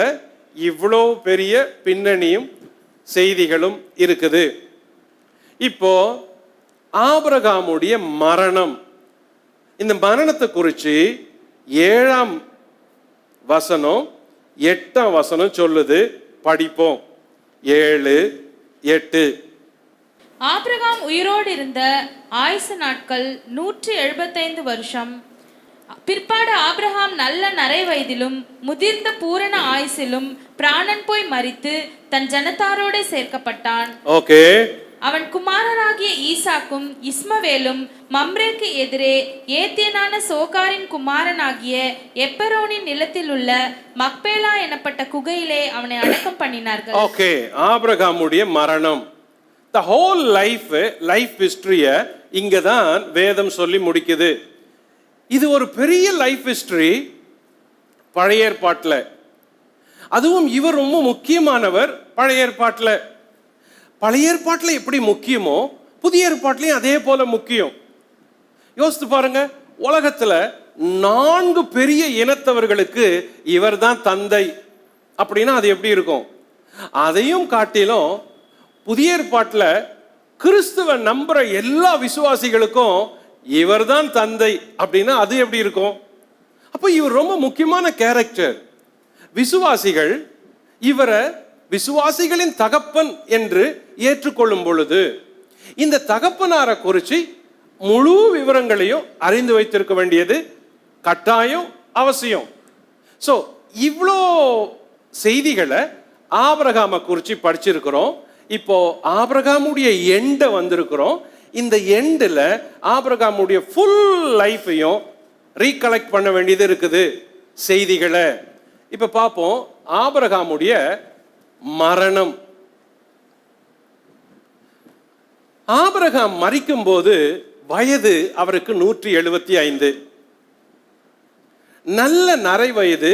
இவ்வளோ பெரிய பின்னணியும் செய்திகளும் இருக்குது. இப்போ ஆபிரகாமுடைய மரணம், இந்த மரணத்தை குறித்து 7ஆம் வசனம் 8ஆம் வசனம் சொல்லுது. படிப்போம். 7 8. ஆபிரகாம் உயிரோடு இருந்த ஆயுசு நாட்கள் 175 வருஷம். பிற்பாடு ஆபிரகாம் நல்ல நரை வயதிலும் முதிர்ந்த பூரண ஆயுசிலும் பிராணன் போய் மரித்து தன் ஜனத்தாரோட சேர்க்கப்பட்டான். ஓகே. அவன் குமாரராகிய ஈசாக்கும் இஸ்மவேலும் மம்ரேக்கு எதிரே ஏத்தியனான சோகாரின் குமாரனாகிய எப்பரோனின் நிலத்தில் உள்ள மக்பேலா எனப்பட்ட குகையிலே அவனை அடக்கம் பண்ணினார்கள். ஓகே, ஆபிரகாமுடைய மரணம். த ஹோல் லைஃப் ஹிஸ்டரிய இங்க தான் வேதம் சொல்லி முடிக்குது. இது ஒரு பெரிய லைஃப் ஹிஸ்டரி பழைய ஏற்பாட்டில். அதுவும் இவர் ரொம்ப முக்கியமானவர் பழைய ஏற்பாட்டில். பழைய ஏற்பாட்டில் எப்படி முக்கியமோ புதிய ஏற்பாட்டிலையும் அதே போல முக்கியம். யோசித்து பாருங்க, உலகத்துல 4 பெரிய இனத்தவர்களுக்கு இவர் தான் தந்தை அப்படின்னா அது எப்படி இருக்கும்? அதையும் காட்டிலும் புதிய ஏற்பாட்டில் கிறிஸ்துவ நம்புற எல்லா விசுவாசிகளுக்கும் இவர் தான் தந்தை அப்படின்னா அது எப்படி இருக்கும்? அப்போ இவர் ரொம்ப முக்கியமான கேரக்டர். விசுவாசிகள் இவரை விசுவாசிகளின் தகப்பன் என்று ஏற்றுக்கொள்ளும் பொழுது இந்த தகப்பனாரை குறித்து முழு விவரங்களையும் அறிந்து வைத்திருக்க வேண்டியது கட்டாயம், அவசியம். ஸோ இவ்வளோ செய்திகளை ஆபிரகாமை குறித்து படிச்சிருக்கிறோம். இப்போ ஆபிரகாமுடைய எண்டை வந்திருக்கிறோம். இந்த எண்டில் ஆபிரகாமுடைய ஃபுல் லைஃப்பையும் ரீகலெக்ட் பண்ண வேண்டியது இருக்குது செய்திகளை. இப்போ பார்ப்போம் ஆபிரகாமுடைய மரணம். ஆபிரகாம் மரிக்கும் போது வயது அவருக்கு 175. நல்ல நரை வயது,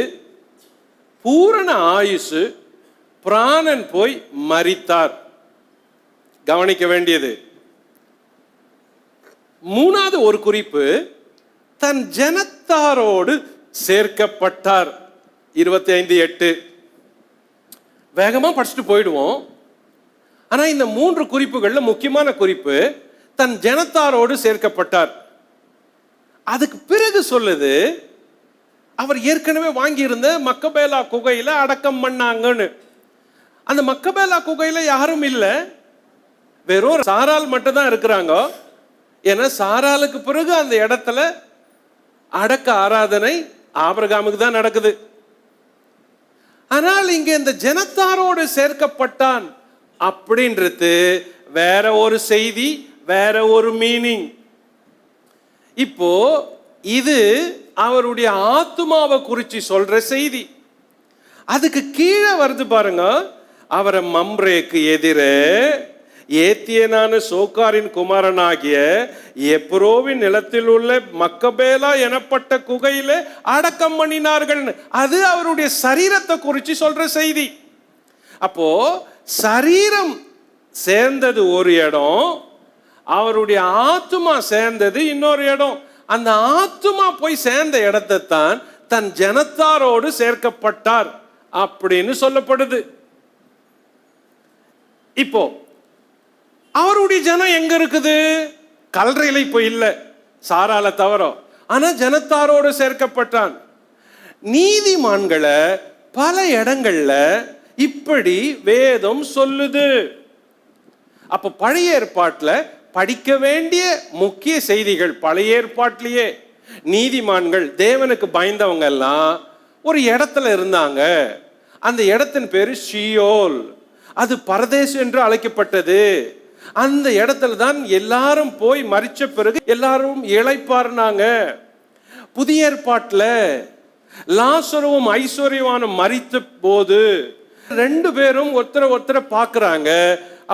பூரண ஆயுசு, பிராணன் போய் மரித்தார். கவனிக்க வேண்டியது 3வது ஒரு குறிப்பு, தன் ஜனத்தாரோடு சேர்க்கப்பட்டார். 25:8. வேகமா படிச்சுட்டு போயிடுவோம். ஆனா இந்த 3 குறிப்புகள்ல முக்கியமான குறிப்பு தன் ஜனத்தாரோடு சேர்க்கப்பட்டார். அதுக்கு பிறகு சொல்லுது அவர் ஏற்கனவே வாங்கியிருந்த மக்கபேலா குகையில அடக்கம் பண்ணாங்கன்னு. அந்த மக்கபேலா குகையில யாரும் இல்லை, வெறும் சாரால் மட்டும் தான் இருக்கிறாங்க. ஏன்னா சாராலுக்கு பிறகு அந்த இடத்துல அடக்க ஆராதனை ஆபிரகாமுக்கு தான் நடக்குது. ஆனால் இங்க இந்த ஜனத்தாரோடு சேர்க்கப்பட்டான் அப்படின்றது வேற ஒரு செய்தி, வேற ஒரு மீனிங். இப்போ இது அவருடைய ஆத்துமாவை குறித்து சொல்ற செய்தி. அதுக்கு கீழே வருது பாருங்க, அவரை மம்ரேக்கு எதிரே ஏத்தியனான சோக்காரின் குமாரனாகிய எப்ரோவின் நிலத்தில் உள்ள மக்கபேலா எனப்பட்ட குகையில அடக்கம் பண்ணினார்கள். அது அவருடைய சரீரத்தை குறித்து சொல்ற செய்தி. அப்போ சரீரம் சேர்ந்தது ஒரு இடம், அவருடைய ஆத்துமா சேர்ந்தது இன்னொரு இடம். அந்த ஆத்துமா போய் சேர்ந்த இடத்தை தான் தன் ஜனத்தாரோடு சேர்க்கப்பட்டார் அப்படின்னு சொல்லப்படுது. இப்போ அவருடைய ஜனம் எங்க இருக்குது? கல்லறையில இப்போ இல்ல, சாரால தவிர. ஆனா ஜனத்தாரோடு சேர்க்கப்பட்டான். நீதிமான்களை பல இடங்கள்ல இப்படி வேதம் சொல்லுது. அப்ப பழைய ஏற்பாட்டுல படிக்க வேண்டிய முக்கிய செய்திகள், பழைய ஏற்பாட்டிலேயே நீதிமான்கள் தேவனுக்கு பயந்தவங்க எல்லாம் ஒரு இடத்துல இருந்தாங்க. அந்த இடத்தின் பேரு ஷியோல். அது பரதேசம் என்று அழைக்கப்பட்டது. அந்த இடத்துல தான் எல்லாரும் போய் மரிச்ச பிறகு எல்லாரும் இளைப்பாறுனாங்க. புதிய ஏற்பாட்டுல லாசருவும் ஐஸ்வர்யவானும் மரித்த போது ரெண்டு பேரும் ஒருத்தரை பார்க்கறாங்க.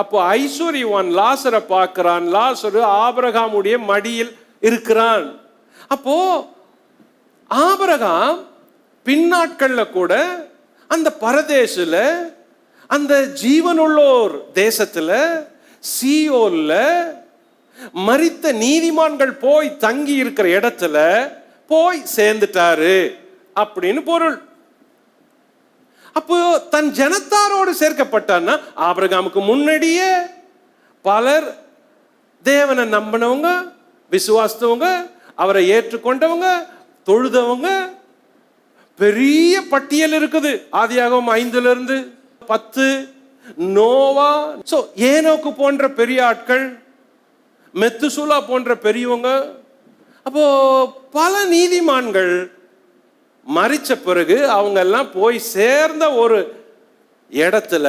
அப்போ ஐஸ்வர்யவான் லாசரை பார்க்கிறான், லாசரு ஆபிரகாமுடைய மடியில் இருக்கிறான். அப்போ ஆபிரகாம் பின்னாட்கள்ல கூட அந்த பரதேசுல, அந்த ஜீவனுள்ளோர் தேசத்துல சீயோல்ல மரித்த நீதிமான்கள் போய் தங்கி இருக்கிற இடத்துல போய் சேர்ந்துட்டாரு அப்படின்னு பொருள். அப்போ தன் ஜனத்தாரோடு சேர்க்கப்பட்டான்னா ஆபிரகாமுக்கு முன்னாடியே பலர் தேவனை நம்பினவங்க, விசுவாசித்தவங்க, அவரை ஏற்றுக்கொண்டவங்க, தொழுதவங்க, பெரிய பட்டியல் இருக்குது. ஆதியாகமம் 5-10, நோவா, ஏனோக்கு போன்ற பெரிய ஆட்கள், மெத்துசூலா போன்ற பெரியவங்க. அப்போ பல நீதிமான்கள் மரிச்ச பிறகு அவங்க எல்லாம் போய் சேர்ந்த ஒரு இடத்துல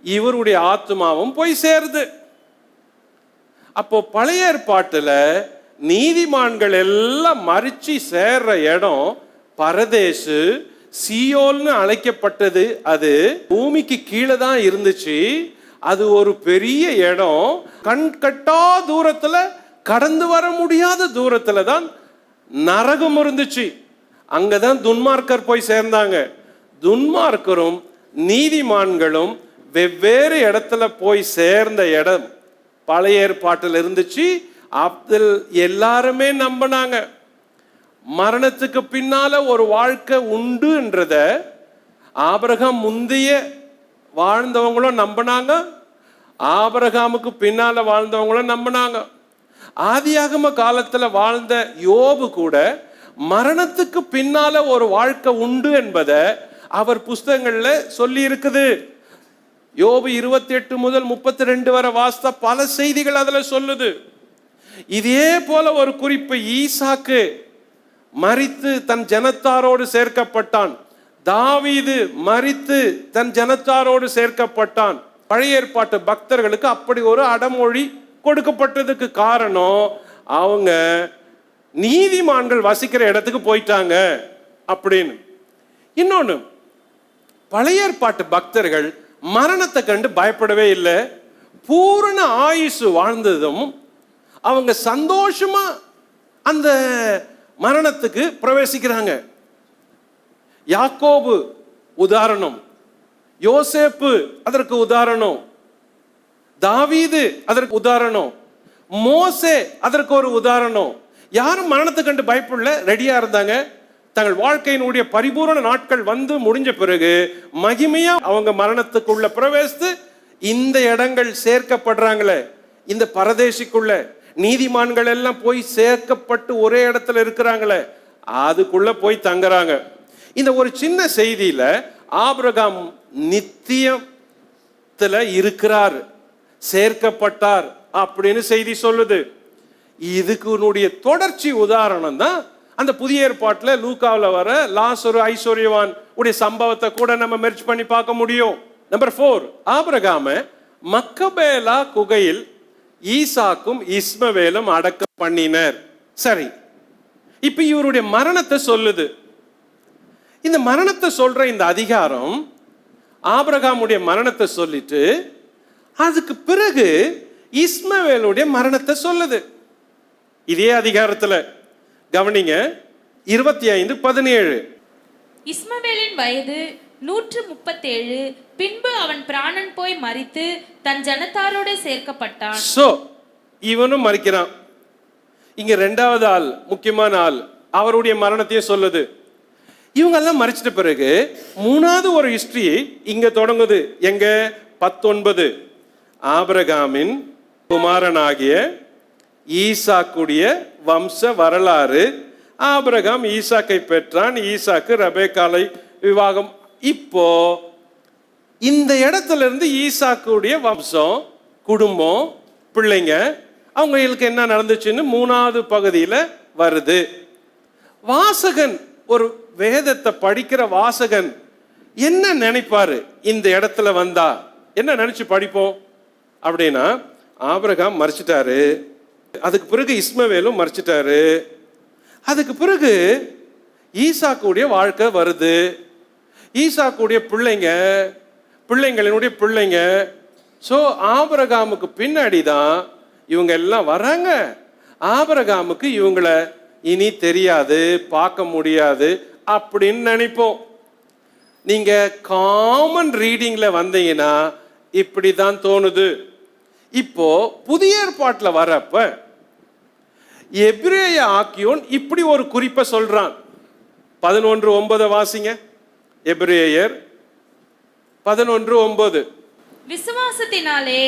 இவருடைய ஆத்மாவும் போய் சேருது. அப்போ பழைய ஏற்பாட்டுல நீதிமான்கள் எல்லாம் மரிச்சு சேர்ற இடம் பரதேசு, சீயோல்னு அழைக்கப்பட்டது. அது பூமிக்கு கீழே தான் இருந்துச்சு. அது ஒரு பெரிய இடம். கண் கட்டா தூரத்துல, கடந்து வர முடியாத தூரத்துல தான் நரகம் இருந்துச்சு. அங்கதான் துன்மார்க்கர் போய் சேர்ந்தாங்க. துன்மார்க்கரும் நீதிமான்களும் வெவ்வேறு இடத்துல போய் சேர்ந்த இடம் பழைய ஏற்பாட்டில் இருந்துச்சு. அதில் எல்லாருமே நம்பினாங்க மரணத்துக்கு பின்னால ஒரு வாழ்க்கை உண்டுன்றத. ஆபிரகாம் முந்தைய வாழ்ந்தவங்களும் நம்பினாங்க, ஆபிரகாமுக்கு பின்னால வாழ்ந்தவங்களும் நம்பினாங்க. ஆதியாகம காலத்துல வாழ்ந்த யோபு கூட மரணத்துக்கு பின்னால ஒரு வாழ்க்கை உண்டு என்பதை அவர் புஸ்தகங்கள்ல சொல்லி இருக்குது. யோபு 28-32 வரை வாசித்த பல செய்திகள் அதுல சொல்லுது. இதே போல ஒரு குறிப்பு ஈசாக்கு மரித்து தன் ஜனத்தாரோடு சேர்க்கப்பட்டான். தாவீது மரித்து தன் ஜனத்தாரோடு சேர்க்கப்பட்டான். பழைய ஏற்பாட்டு பக்தர்களுக்கு அப்படி ஒரு அடமொழி கொடுக்கப்பட்டதுக்கு காரணம் அவங்க நீதிமான்கள் வசிக்கிற இடத்துக்கு போயிட்டாங்க அப்படின்னு. இன்னொன்னு, பழைய ஏற்பாட்டு பக்தர்கள் மரணத்தை கண்டு பயப்படவே இல்லை. பூரண ஆயுசு வாழ்ந்ததும் அவங்க சந்தோஷமா அந்த மரணத்துக்கு பிரவேசிக்கிறாங்க. யாக்கோபு உதாரணம், யோசேப்பு அதற்கு உதாரணம், தாவீது அதற்கு உதாரணம், மோசே அதற்கு ஒரு உதாரணம். யாரும் மரணத்தை கண்டு பயப்படல, ரெடியா இருந்தாங்க. தங்கள் வாழ்க்கையினுடைய பரிபூரண நாட்கள் வந்து முடிஞ்ச பிறகு மகிமையா அவங்க மரணத்துக்குள்ள பிரவேசித்து இந்த இடங்கள் சேர்க்கப்படுறாங்களே, இந்த பரதேசிக்குள்ள நீதிமான்கள் எல்லாம் போய் சேர்க்கப்பட்டு ஒரே இடத்துல இருக்கிறாங்களே, அதுக்குள்ள போய் தங்குறாங்க. இந்த ஒரு சின்ன செய்தியில ஆபிரகாம் நித்தியத்துல இருக்கிறார், சேர்க்கப்பட்டார் அப்படின்னு செய்தி சொல்லுது. இதுக்குனுடைய தொடர்ச்சி உதாரணம் தான் அந்த புதிய ஏற்பாட்டில் லூக்காவில் வர லாசரு ஐஸ்வர்யவான் உடைய சம்பவத்தை கூட நம்ம மெர்ஜ் பண்ணி பார்க்க முடியும். நம்பர் 4, ஆபிரகாம மக்கபேலா குகையில் ஈசாக்கும் இஸ்மவேலும் அடக்கம் பண்ணினர். சரி, இப்ப இவருடைய மரணத்தை சொல்லுது. இந்த மரணத்தை சொல்ற இந்த அதிகாரம் ஆபிரகாமுடைய மரணத்தை சொல்லிட்டு அதுக்கு பிறகு இஸ்மவேலுடைய மரணத்தை சொல்லுது. இதே அதிகாரத்துல கவனிங்க, 25:17. இஸ்மவேலின் வயது 137. பின்பு அவன் பிராணன் போய் மரித்து தன் ஜனத்தாரோட சேர்க்கப்பட்டான். சோ இவனும் மரிக்கிறான். இங்க ரெண்டாவது ஆள், முக்கியமான ஆள், அவருடைய மரணத்தையும் சொல்லுது. இவங்க எல்லாம் மரிச்சிட்ட பிறகு மூணாவது ஒரு ஹிஸ்டரி இங்க தொடங்குது. எங்க 19, ஆபிரகாமின் குமாரனாகிய ஈசாக்குடைய வம்ச வரலாறு. ஆபிரகாம் ஈசாக்கை பெற்றான், ஈசாக்கு ரெபெக்காளை விவாகம். இப்போ இந்த இடத்துல இருந்து ஈசாக்குடைய வம்சம், குடும்பம், பிள்ளைங்க, அவங்களுக்கு என்ன நடந்துச்சுன்னு மூணாவது பகுதியில வருது. வாசகன், ஒரு வேதத்தை படிக்கிற வாசகன் என்ன நினைப்பாரு? இந்த இடத்துல வந்தா என்ன நினைச்சு படிப்போம் அப்படின்னா, ஆபிரகாம் மரிச்சிட்டாரு, அதுக்கு பிறகு இஸ்மவேலும் மரிச்சிட்டாரு, அதுக்கு பிறகு ஈசாக்குடைய வாழ்க்கை வருது, ஈசாக்குடைய பிள்ளைங்க, பிள்ளைங்களினுடைய பிள்ளைங்க. ஸோ ஆபிரகாமுக்கு பின்னாடி தான் இவங்க எல்லாம் வராங்க. ஆபிரகாமுக்கு இவங்களை இனி தெரியாது, பார்க்க முடியாது அப்படின்னு நினைப்போம். நீங்க காமன் ரீடிங்ல வந்தீங்கன்னா இப்படி தான் தோணுது. இப்போ புதிய ஏற்பாட்டில் வரப்ப எபிரேய ஆக்கியோன் இப்படி ஒரு குறிப்பை சொல்றான். 11:9 வாசிங்க. எபிரேயர் 11:9. விசுவாசத்தினாலே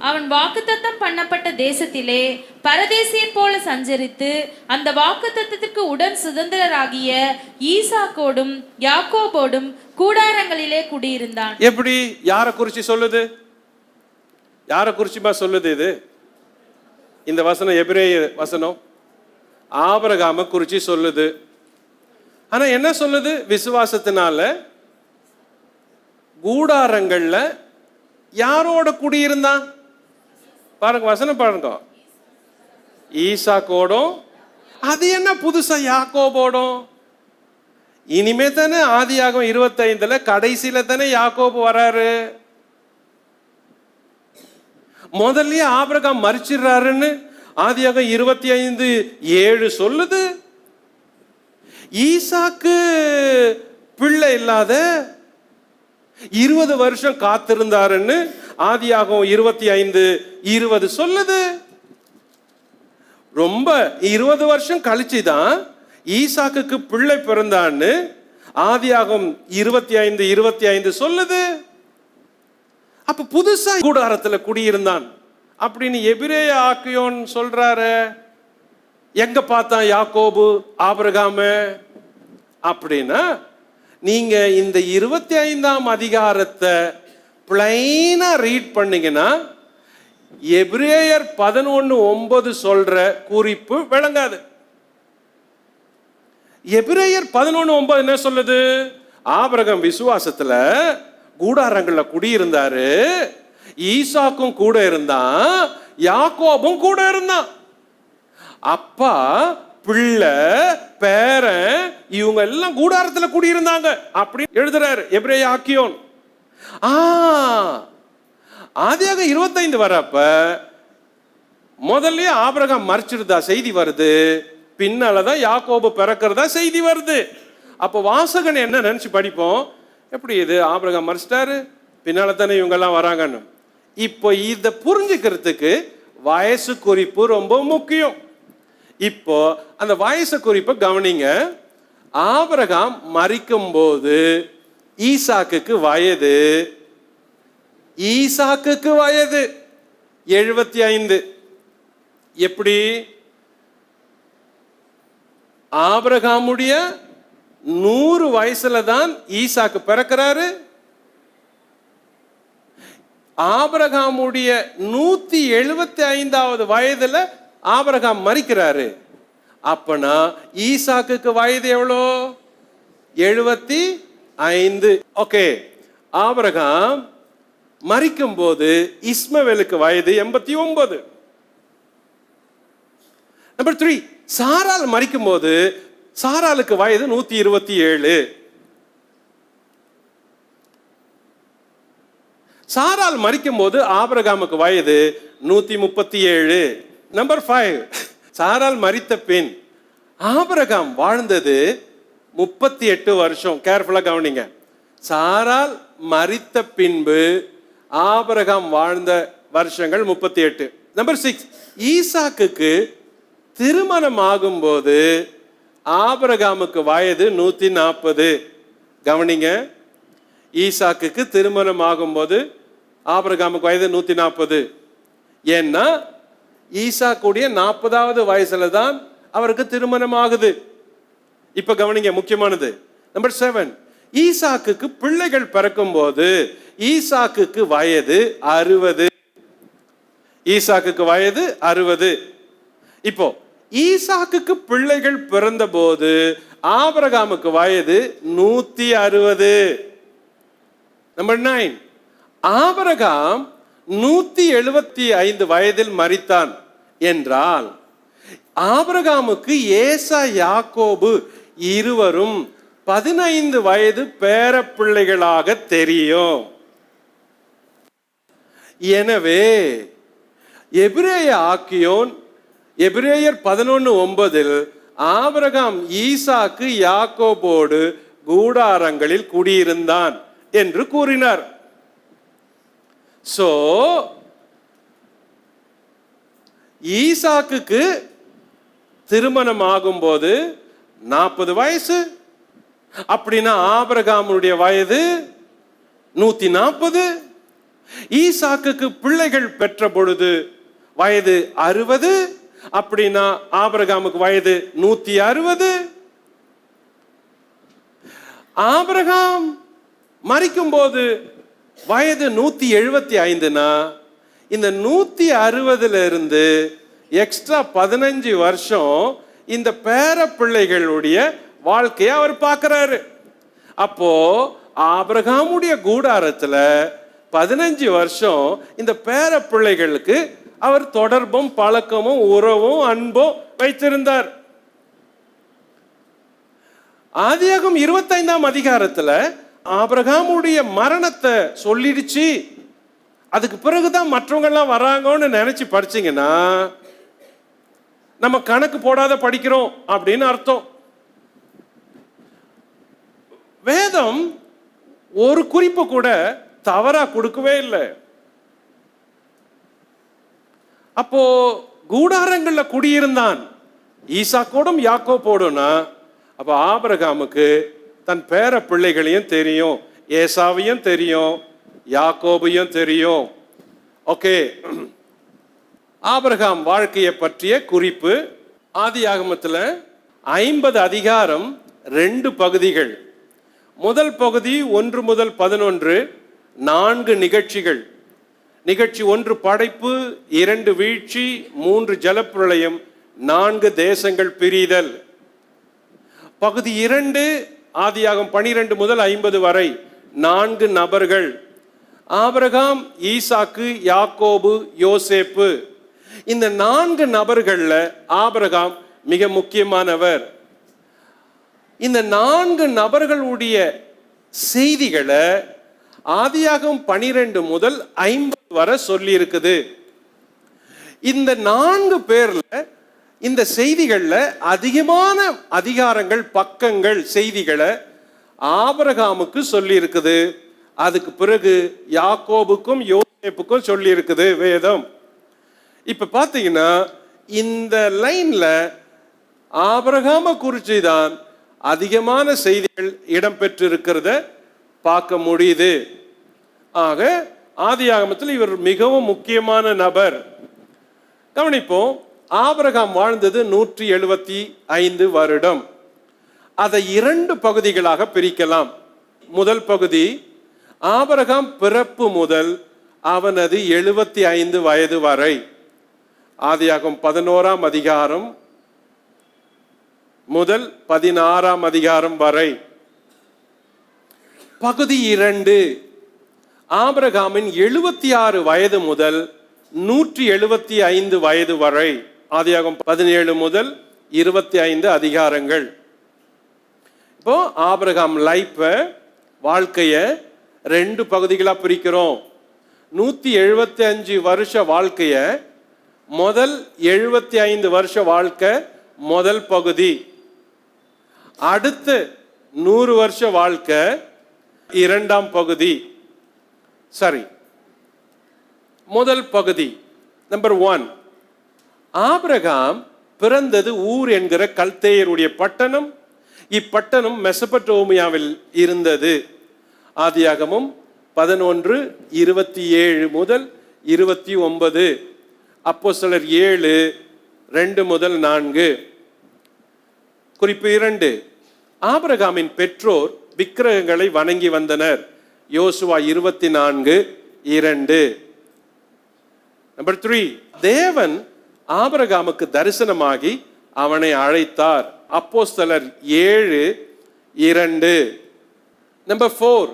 அவன் வாக்குத்தத்தம் பண்ணப்பட்ட தேசத்திலே பரதேசியைப் போல சஞ்சரித்து அந்த வாக்குத்தத்தத்திற்கு உடன் சுதந்திரராகிய ஈசாக்கோடும் யாக்கோபோடும் கூடாரங்களிலே குடியிருந்தான். எப்படி? யாரை குறிச்சு சொல்லுது? யாரை குறிச்சுமா சொல்லுது இது? இந்த வசனம் எபிரேய வசனம் ஆபிரகாமை குறிச்சு சொல்லுது. ஆனா என்ன சொல்லுது? விசுவாசத்தினால கூடாரங்கள்ல யாரோட குடியிருந்தான்? பாருங்க, வசனம் பாருங்க. ஈசாக்கோடும். அது என்ன புதுசா யாக்கோபோடும்? இனிமே தானே ஆதியாகமம் 25 கடைசியில தானே யாக்கோபு வராரு. முதல்லயே ஆபிரகாம் மரிச்சிடுறாருன்னு ஆதியாகமம் 25:7 சொல்லுது. ஈசாக்கு பிள்ளை இல்லாத 20 வருஷம் காத்திருந்தாருன்னு ஆதியாகமம் 25:20 சொல்லுது. ரொம்ப 20 வருஷம் கழிச்சுதான் ஈசாக்குக்கு பிள்ளை பிறந்தான்னு ஆதியாகமம் 25:25 சொல்லுது. அப்ப புதுசா கூடாரத்துல குடியிருந்தான் அப்படின்னு எபிரேய ஆக்கியோன் சொல்றாரு. எங்க பார்த்தான் யாக்கோபு ஆபிரகாம அப்படின்னா, நீங்க இந்த 25ஆம் அதிகாரத்தை பிளைனா ரீட் பண்ணீங்கன்னா எபிரேயர் 11:9 சொல்ற குறிப்பு விளங்காது. எபிரேயர் 11:9 என்ன சொல்லுது? ஆபிரகாம் விசுவாசத்துல கூடாரங்கள்ல குடியிருந்தாரு, ஈசாக்கும் கூட இருந்தான், யாக்கோபும் கூட இருந்தான். அப்பா, பிள்ளை, பேரன் இவங்க எல்லாம் கூடாரத்துல குடியிருந்தாங்க அப்படி எழுதுறாரு எபிரேய ஆக்கியோன். ஆதியாகமம் 25 வரப்ப முதல்ல ஆபிரகாம் மரிச்சிருந்தா செய்தி வருது, பின்னாலதான் யாக்கோபு பிறக்கிறதா செய்தி வருது. அப்ப வாசகன் என்ன நினைச்சு படிப்போம்? எப்படி இது ஆபிரகாம் மரிச்சிட்டாரு, பின்னால தானே இவங்க எல்லாம் வராங்கன்னு. இப்போ இத புரிஞ்சுக்கிறதுக்கு வயசு குறிப்பு ரொம்ப முக்கியம். இப்போ அந்த வயசு குறிப்பை கவனிங்க. ஆபிரகாம் மரிக்கும் போது ஈசாக்குக்கு வயது 75. எப்படி? ஆபிரகாமுடைய 100 வயசுல தான் ஈசாக்கு பிறக்கிறாரு. ஆபிரகாமுடைய 175வது வயதுல ஆபிரகாம் மரிக்கிறாரு. அப்பனா ஈசாக்குக்கு வயது எவ்வளோ? 75. ஓகே. ஆபிரகாம் மரிக்கும் போது இஸ்மவேலுக்கு வயது 89. நம்பர் 3, சாராள் மரிக்கும் போது சாராளுக்கு வயது 127. சாராள் மரிக்கும் போது ஆபிரகாமுக்கு வயது 137. நம்பர் 5, சாராள் மரித்த பின் ஆபிரகாம் வாழ்ந்தது 38 வருஷம். கேர்ஃபுல்லா கவனிங்க. சாராள் மரித்த பின்பு ஆபிரகாம் வாழ்ந்த வருஷங்கள் 38. நம்பர் 6, ஈசாக்குக்கு திருமணம் ஆகும்போது ஆபிரகாமுக்கு வயது 140. கவனிங்க, ஈசாக்குக்கு திருமணம் ஆகும்போது ஆபிரகாமுக்கு வயது 140. ஏன்னா ஈசாக்குடைய 40வது வயசுல தான் அவருக்கு திருமணம் ஆகுது. இப்ப கவனிங்க, முக்கியமானது. நம்பர் 7, ஈசாக்குக்கு பிள்ளைகள் பிறக்கும் போது ஈசாக்குக்கு வயது 60. ஈசாக்குக்கு வயது 60. இப்போ ஈசாக்குக்கு பிள்ளைகள் பிறந்த போது ஆபிரகாமுக்கு வயது 160. நம்பர் 9, ஆபிரகாம் 175 வயதில் மரித்தான் என்றால் ஆபிரகாமுக்கு ஏசா யாக்கோபு இருவரும் 15 வயது பேர பிள்ளைகளாக தெரியும். எனவே எபிரேய ஆக்கியோன் எபிரேயர் 11:9 ஆபிரகாம் ஈசாக்கு யாக்கோபோடு கூடாரங்களில் குடியிருந்தான் என்று கூறினார். சோ ஈசாக்குக்கு திருமணம் ஆகும்போது 40 வயசு. அப்படின்னா ஆபிரகாமுடைய வயது 140. ஈசாக்குக்கு பிள்ளைகள் பெற்ற பொழுது வயது 60. அப்படின்னா ஆபிரகாமுக்கு வயது 160. ஆபிரகாம் மரிக்கும் போது வயது 175னா இந்த 160ல இருந்து எக்ஸ்ட்ரா 15 வருஷம் இந்த பேர பிள்ளைகளுடைய வாழ்க்கையை அவர் பார்க்கிறாரு. அப்போ ஆபிரகாமுடைய கூடாரத்துல 15 வருஷம் இந்த பேர பிள்ளைகளுக்கு அவர் தொடர்பும் பழக்கமும் உறவும் அன்பும் வைத்திருந்தார். ஆதியாகமம் 25ஆம் அதிகாரத்துல ஆபிரகாமுடைய மரணத்தை சொல்லிடுச்சு. அதுக்கு பிறகுதான் மற்றவங்க எல்லாம் வராங்கன்னு நினைச்சு படிச்சீங்கன்னா நம்ம கணக்கு போடாத படிக்கிறோம் அப்படின்னு அர்த்தம். வேதம் ஒரு குறிப்பு கூட தவறா கொடுக்கவே இல்லை. அப்போ கூடாரங்கள்ல குடியிருந்தான் ஈசாக்கோடும் யாக்கோபோடும்னா அப்ப ஆபிரகாமுக்கு தன் பேர பிள்ளைகளையும் தெரியும், ஏசாவையும் தெரியும், யாக்கோபையும் தெரியும். ஓகே, ஆபிரகாம் வாழ்க்கையை பற்றிய குறிப்பு. ஆதியாகமத்துல 50 அதிகாரம் 2 பகுதிகள். முதல் பகுதி 1 முதல் 11 4 நிகழ்ச்சிகள். நிகழ்ச்சி 1 படைப்பு, 2 வீழ்ச்சி, 3 ஜலப்பிரளயம், 4 தேசங்கள் பிரிதல். பகுதி 2 ஆதியாகமம் 12 முதல் 50 வரை 4 நபர்கள்: ஆபிரகாம், ஈசாக்கு, யாக்கோபு, யோசேப்பு. இந்த 4 நபர்கள்ல ஆபிரகாம் மிக முக்கியமானவர். இந்த 4 நபர்களுடைய செய்திகளை ஆதியாகமம் 12 முதல் 50 வரை சொல்லி இருக்குது. இந்த 4 பேர்ல இந்த செய்திகள்ல அதிகமான அதிகாரங்கள், பக்கங்கள், செய்திகளை ஆபிரகாமுக்கு சொல்லி இருக்குது. அதுக்கு பிறகு யாக்கோபுக்கும் யோசேப்புக்கும் சொல்லி இருக்குது வேதம். இப்ப பாத்தீங்கன்னா இந்த லைன்ல ஆபிரகாம குறித்து தான் அதிகமான செய்திகள் இடம்பெற்றிருக்கிறத பார்க்க முடியுது. ஆக ஆதியாகமத்தில் இவர் மிகவும் முக்கியமான நபர். கவனிப்போம், ஆபிரகாம் வாழ்ந்தது 175 வருடம். அதை 2 பகுதிகளாக பிரிக்கலாம். முதல் பகுதி ஆபிரகாம் பிறப்பு முதல் அவனது 75 வயது வரை. ஆதியாகமம் 11ஆம் அதிகாரம் முதல் 16ஆம் அதிகாரம் வரை. பகுதி 2 ஆபிரகாமின் 76 வயது முதல் 175 வயது வரை. ஆதியாகமம் 17 முதல் 25 அதிகாரங்கள். இப்போ ஆபிரகாம் லைஃப், வாழ்க்கைய 2 பகுதிகளா பிரிக்கிறோம். 175 வருஷ வாழ்க்கைய முதல் 75 வருஷ வாழ்க்கை முதல் பகுதி, அடுத்து 100 வருஷ வாழ்க்கை இரண்டாம் பகுதி. சரி, முதல் பகுதி. நம்பர் 1, ஆபிரகாம் பிறந்தது ஊர் என்கிற கல்தேயருடைய பட்டணம். இப்பட்டணம் மெசபடோமியாவில் இருந்தது. ஆதியாகமம் 11:27 முதல் 29, அப்போஸ்தலர் 7:2 முதல் 4. குறிப்பு 2, ஆபிரகாமின் பெற்றோர் விக்கிரகங்களை வணங்கி வந்தனர். யோசுவா 24:2. நம்பர் 3, தேவன் ஆபிரகாமுக்கு தரிசனமாகி அவனை அழைத்தார். அப்போஸ்தலர் 7:2. நம்பர் 4,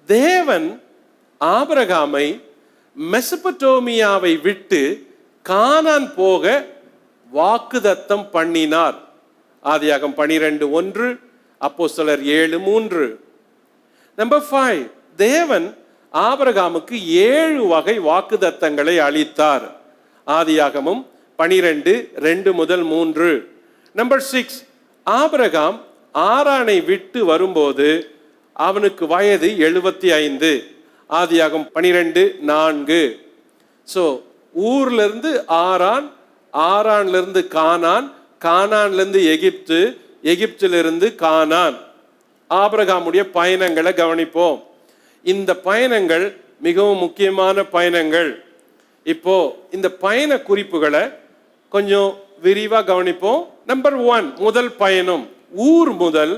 தேவன் ஆபிரகாமை மெசபடோமியாவை விட்டு கானான் போக வாக்குதத்தம் பண்ணினார். ஆதியாகமம் 12:1, அப்போஸ்தலர் 7:3. நம்பர் 5, தேவன் ஆபிரகாமுக்கு 7 வகை வாக்குதத்தங்களை அளித்தார். ஆதியாகமம் 12:2 முதல் 3. நம்பர் 6, ஆபிரகாம் ஆரானை விட்டு வரும்போது அவனுக்கு வயது 75. ஆதியாகமம் 12:4. ஸோ ஊர்ல இருந்து ஆரான், ஆரான்ல இருந்து கானான், கானான்ல இருந்து எகிப்து, எகிப்திலிருந்து கானான். ஆபிரகாமுடைய பயணங்களை கவனிப்போம். இந்த பயணங்கள் மிகவும் முக்கியமான பயணங்கள். இப்போ இந்த பயண குறிப்புகளை கொஞ்சம் விரிவா கவனிப்போம். நம்பர் 1, முதல் பயணம் ஊர் முதல்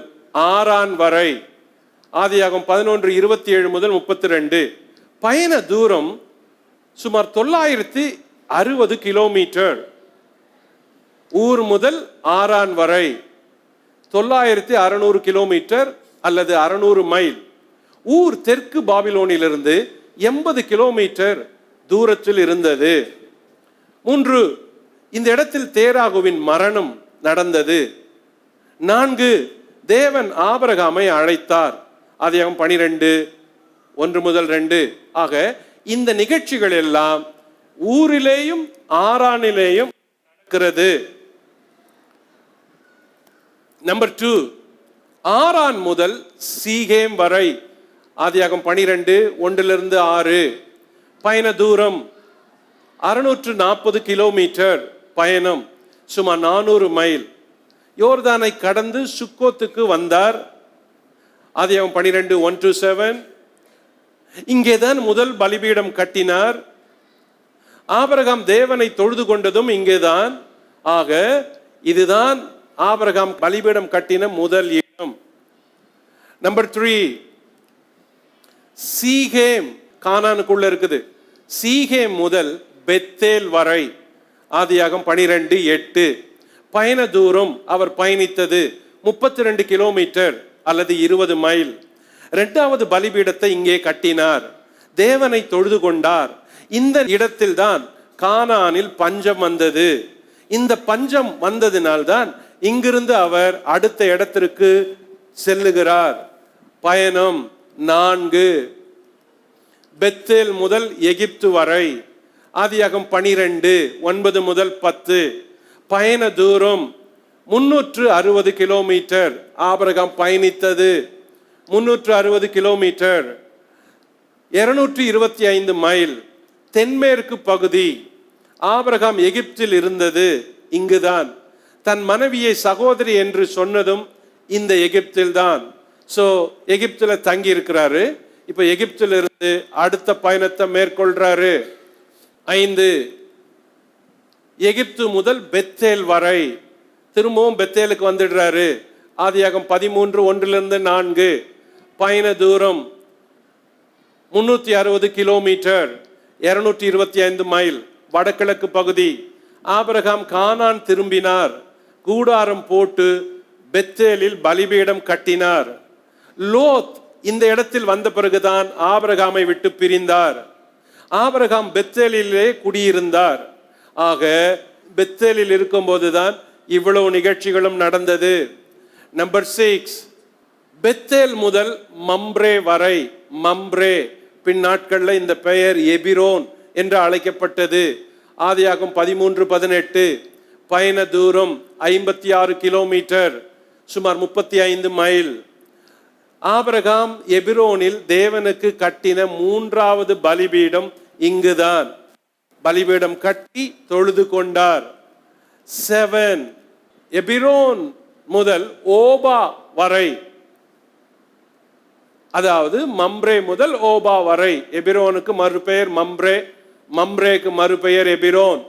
ஆரான் வரை. ஆதியாகமம் 11:27 முதல் 32. பயண தூரம் சுமார் 960 கிலோமீட்டர். ஊர் முதல் ஆரான் வரை 9600 கிலோமீட்டர் அல்லது 600 மைல். ஊர் தெற்கு பாபிலோனிலிருந்து 80 கிலோமீட்டர் தூரத்தில் இருந்தது. 3, இந்த இடத்தில் தேராகுவின் மரணம் நடந்தது. 4, தேவன் ஆபிரகாமை அழைத்தார். ஆதியாகமம் 12:1 முதல் 2. ஆக இந்த நிகழ்ச்சிகள் எல்லாம் ஊரிலேயும் ஆரானிலேயும் நடக்கிறது. நம்பர் 2, ஆரான் முதல் சீகேம் வரை. ஆதியாகமம் 12:1-6. பயண தூரம் 640 கிலோமீட்டர் பயணம், சுமார் 400 மைல். யோர்தானை கடந்து சுக்கோத்துக்கு வந்தார். ஆதியாகமம் 12:1-7. இங்கேதான் முதல் பலிபீடம் கட்டினார். ஆபிரகாம் தேவனை தொழுது கொண்டதும் இங்கேதான். ஆக இதுதான் ஆபிரகாம் பலிபீடம் கட்டின முதல் இடம். நம்பர் 3, சீகேம் கானானுக்குள்ள இருக்குது. சீகேம் முதல் பெத்தேல் வரை. ஆதியாகமம் 12:8. பயண தூரம் அவர் பயணித்தது 32 கிலோமீட்டர் அல்லது 20 மைல். 2வது பலிபீடத்தை இங்கே கட்டினார். தேவனை தொழுது கொண்டார். இந்த இடத்தில்தான் கானானில் பஞ்சம் வந்தது. இந்த பஞ்சம் வந்ததினால்தான் இங்கிருந்து அவர் அடுத்த இடத்திற்கு செல்லுகிறார். பயணம் 4, பெத்தேல் முதல் எகிப்து வரை. ஆதியாகமம் 12:9 முதல் 10. பயண தூரம் 360 கிலோமீட்டர். ஆபிரகாம் பயணித்தது 360 கிலோமீட்டர், 225 மைல். தென்மேற்கு பகுதி. ஆபிரகாம் எகிப்தில் இருந்தது இங்குதான். தன் மனைவியை சகோதரி என்று சொன்னதும் இந்த எகிப்தில் தான். ஸோ எகிப்தில் தங்கி இருக்கிறாரு. இப்போ எகிப்தில் இருந்து அடுத்த பயணத்தை மேற்கொள்றாரு. 5, எகிப்து முதல் பெத்தேல் வரை. திரும்பவும் பெத்தேலுக்கு வந்துடுறாரு. ஆதியாகமம் 13:1-4. பயண தூரம் 360 கிலோமீட்டர், 225 மைல். வடகிழக்கு பகுதி. ஆபிரகாம் கானான் திரும்பினார். கூடாரம் போட்டு பெத்தேலில் பலிபீடம் கட்டினார். லோத் இந்த இடத்தில் வந்த பிறகுதான் ஆபிரகாமை விட்டு பிரிந்தார். ஆபிரகாம் பெத்தேலிலே குடியிருந்தார். ஆக பெத்தேலில் இருக்கும்போதுதான் இவ்வளவு நிகழ்ச்சிகளும் நடந்தது. நம்பர் 6, பெத்தேல் முதல் மம்ரே வரை. மம்ரே பின் நாட்களில் இந்த பெயர் எபிரோன் என்று அழைக்கப்பட்டது. ஆதியாகமம் 13:18. பயண தூரம் 56 கிலோமீட்டர், சுமார் 35 மைல். ஆபிரகாம் எபிரோனில் தேவனுக்கு கட்டின 3வது பலிபீடம் இங்குதான். பலிபீடம் கட்டி தொழுது கொண்டார். 7 எபிரோன் முதல் ஓபா வரை, அதாவது மம்ரே முதல் ஓபா வரை. எபிரோனுக்கு மறுபெயர் மம்ரே, மம்ரேக்கு மறுபெயர் எபிரோன்.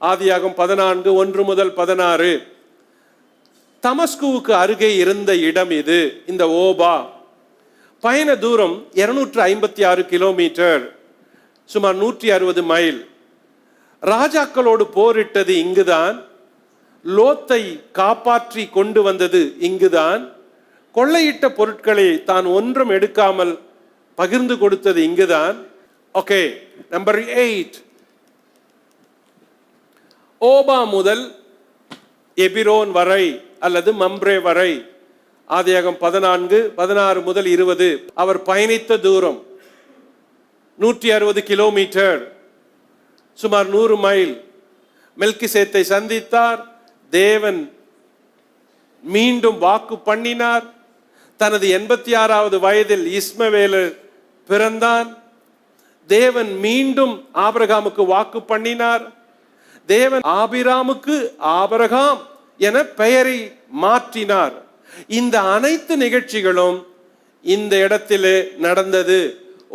ஆதியாகமம் 14:1-16. தமஸ்குவுக்கு அருகே இருந்த இடம் இது, இந்த ஓபா. பயண தூரம் 256 கிலோமீட்டர், சுமார் 160 மைல். ராஜாக்களோடு போரிட்டது இங்குதான். லோத்தை காப்பாற்றி கொண்டு வந்தது இங்குதான். கொள்ளையிட்ட பொருட்களை தான் ஒன்றும் எடுக்காமல் பகிர்ந்து கொடுத்தது இங்குதான். Okay, number 8. ஓபா முதல் எபிரோன் வரை அல்லது மம்ரே வரை. ஆதியாகமம் 14:16-20. அவர் பயணித்த தூரம் 160 கிலோமீட்டர், சுமார் 100 மைல். மெல்கிசேத்தை சந்தித்தார். தேவன் மீண்டும் வாக்கு பண்ணினார். தனது 86வது வயதில் இஸ்மவேல் பிறந்தான். தேவன் மீண்டும் ஆபிரகாமுக்கு வாக்கு பண்ணினார். தேவன் ஆபிராமுக்கு ஆபிரகாம் என பெயரை மாற்றினார். இந்த அனைத்து நிகழ்ச்சிகளும் இந்த இடத்திலே நடந்தது.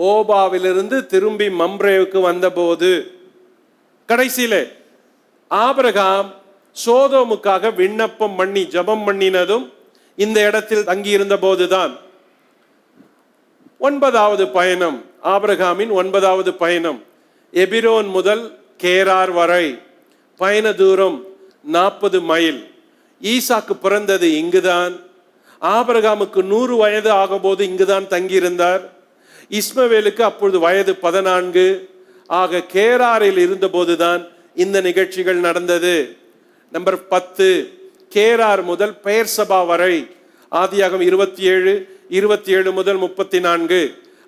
ஓபாவிலிருந்து திரும்பி மம்ரேவுக்கு வந்தபோது, கடைசியிலே ஆபிரகாம் சோதோமுக்காக விண்ணப்பம் பண்ணி ஜெபம் பண்ணினதும் இந்த இடத்தில் தங்கியிருந்த போதுதான். 9வது பயணம், ஆபிரகாமின் 9வது பயணம். எபிரோன் முதல் கேரார் வரை. பயண தூரம் 40 மைல். ஈசாக்கு பிறந்தது இங்குதான். ஆபிரகாமுக்கு 100 வயது ஆகும்போது இங்குதான் தங்கியிருந்தார். இஸ்மவேலுக்கு அப்பொழுது வயது 14. ஆக கேராரில் இருந்தபோதுதான் இந்த நிகழ்ச்சிகள் நடந்தது. நம்பர் 10. கேரார் முதல் பெயர்சபா வரை. ஆதியாகமம் 27:27-34.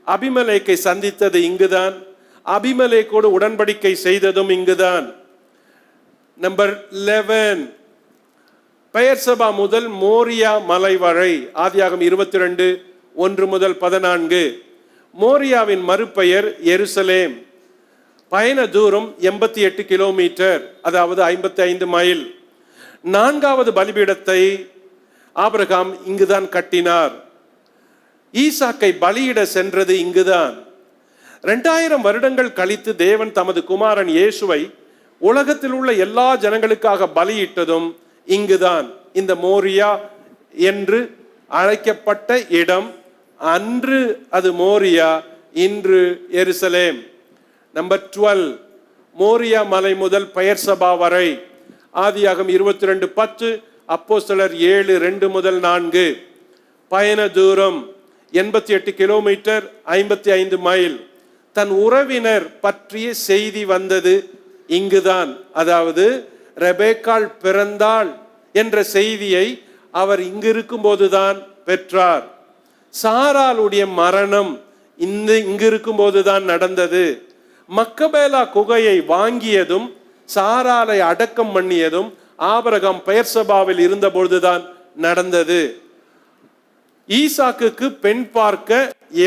அபிமெலேக்கை சந்தித்தது இங்குதான். அபிமெலேக்கோடு உடன்படிக்கை செய்ததும் இங்குதான். நம்பர் 11. பெயர்சபா முதல் மோரியா மலை வரை. ஆதியாகமம் 22:1-14. மோரியாவின் மறுபெயர் எருசலேம். பயண தூரம் 88 கிலோமீட்டர், அதாவது 55 மைல். 4வது பலிபீடத்தை ஆபிரகாம் இங்குதான் கட்டினார். ஈசாக்கை பலியிட சென்றது இங்குதான். 2000 வருடங்கள் கழித்து தேவன் தமது குமாரன் இயேசுவை உலகத்தில் உள்ள எல்லா ஜனங்களுக்காக பலியிட்டதும் இங்குதான். இந்த மோரியா என்று அழைக்கப்பட்ட இடம், அன்று அது மோரியா, இன்று எருசலேம். நம்பர் 12. மோரியா மலை முதல் பெயர்சபா வரை. ஆதியாகமம் 22:10, அப்போஸ்தலர் 7:2-4. பயண தூரம் 88 கிலோமீட்டர், 55 மைல். தன் உறவினர் பற்றிய செய்தி வந்தது இங்குதான். அதாவது ரெபேக்காள் பிறந்தாள் என்ற செய்தியை அவர் இங்கு இருக்கும்போதுதான் பெற்றார். சாராளுடைய மரணம் இங்கு இருக்கும்போதுதான் நடந்தது. மக்கபேலா குகையை வாங்கியதும் சாராளை அடக்கம் பண்ணியதும் ஆபிரகாம் பெயர்சபாவில் இருந்தபொழுதுதான் நடந்தது. ஈசாக்குக்கு பெண் பார்க்க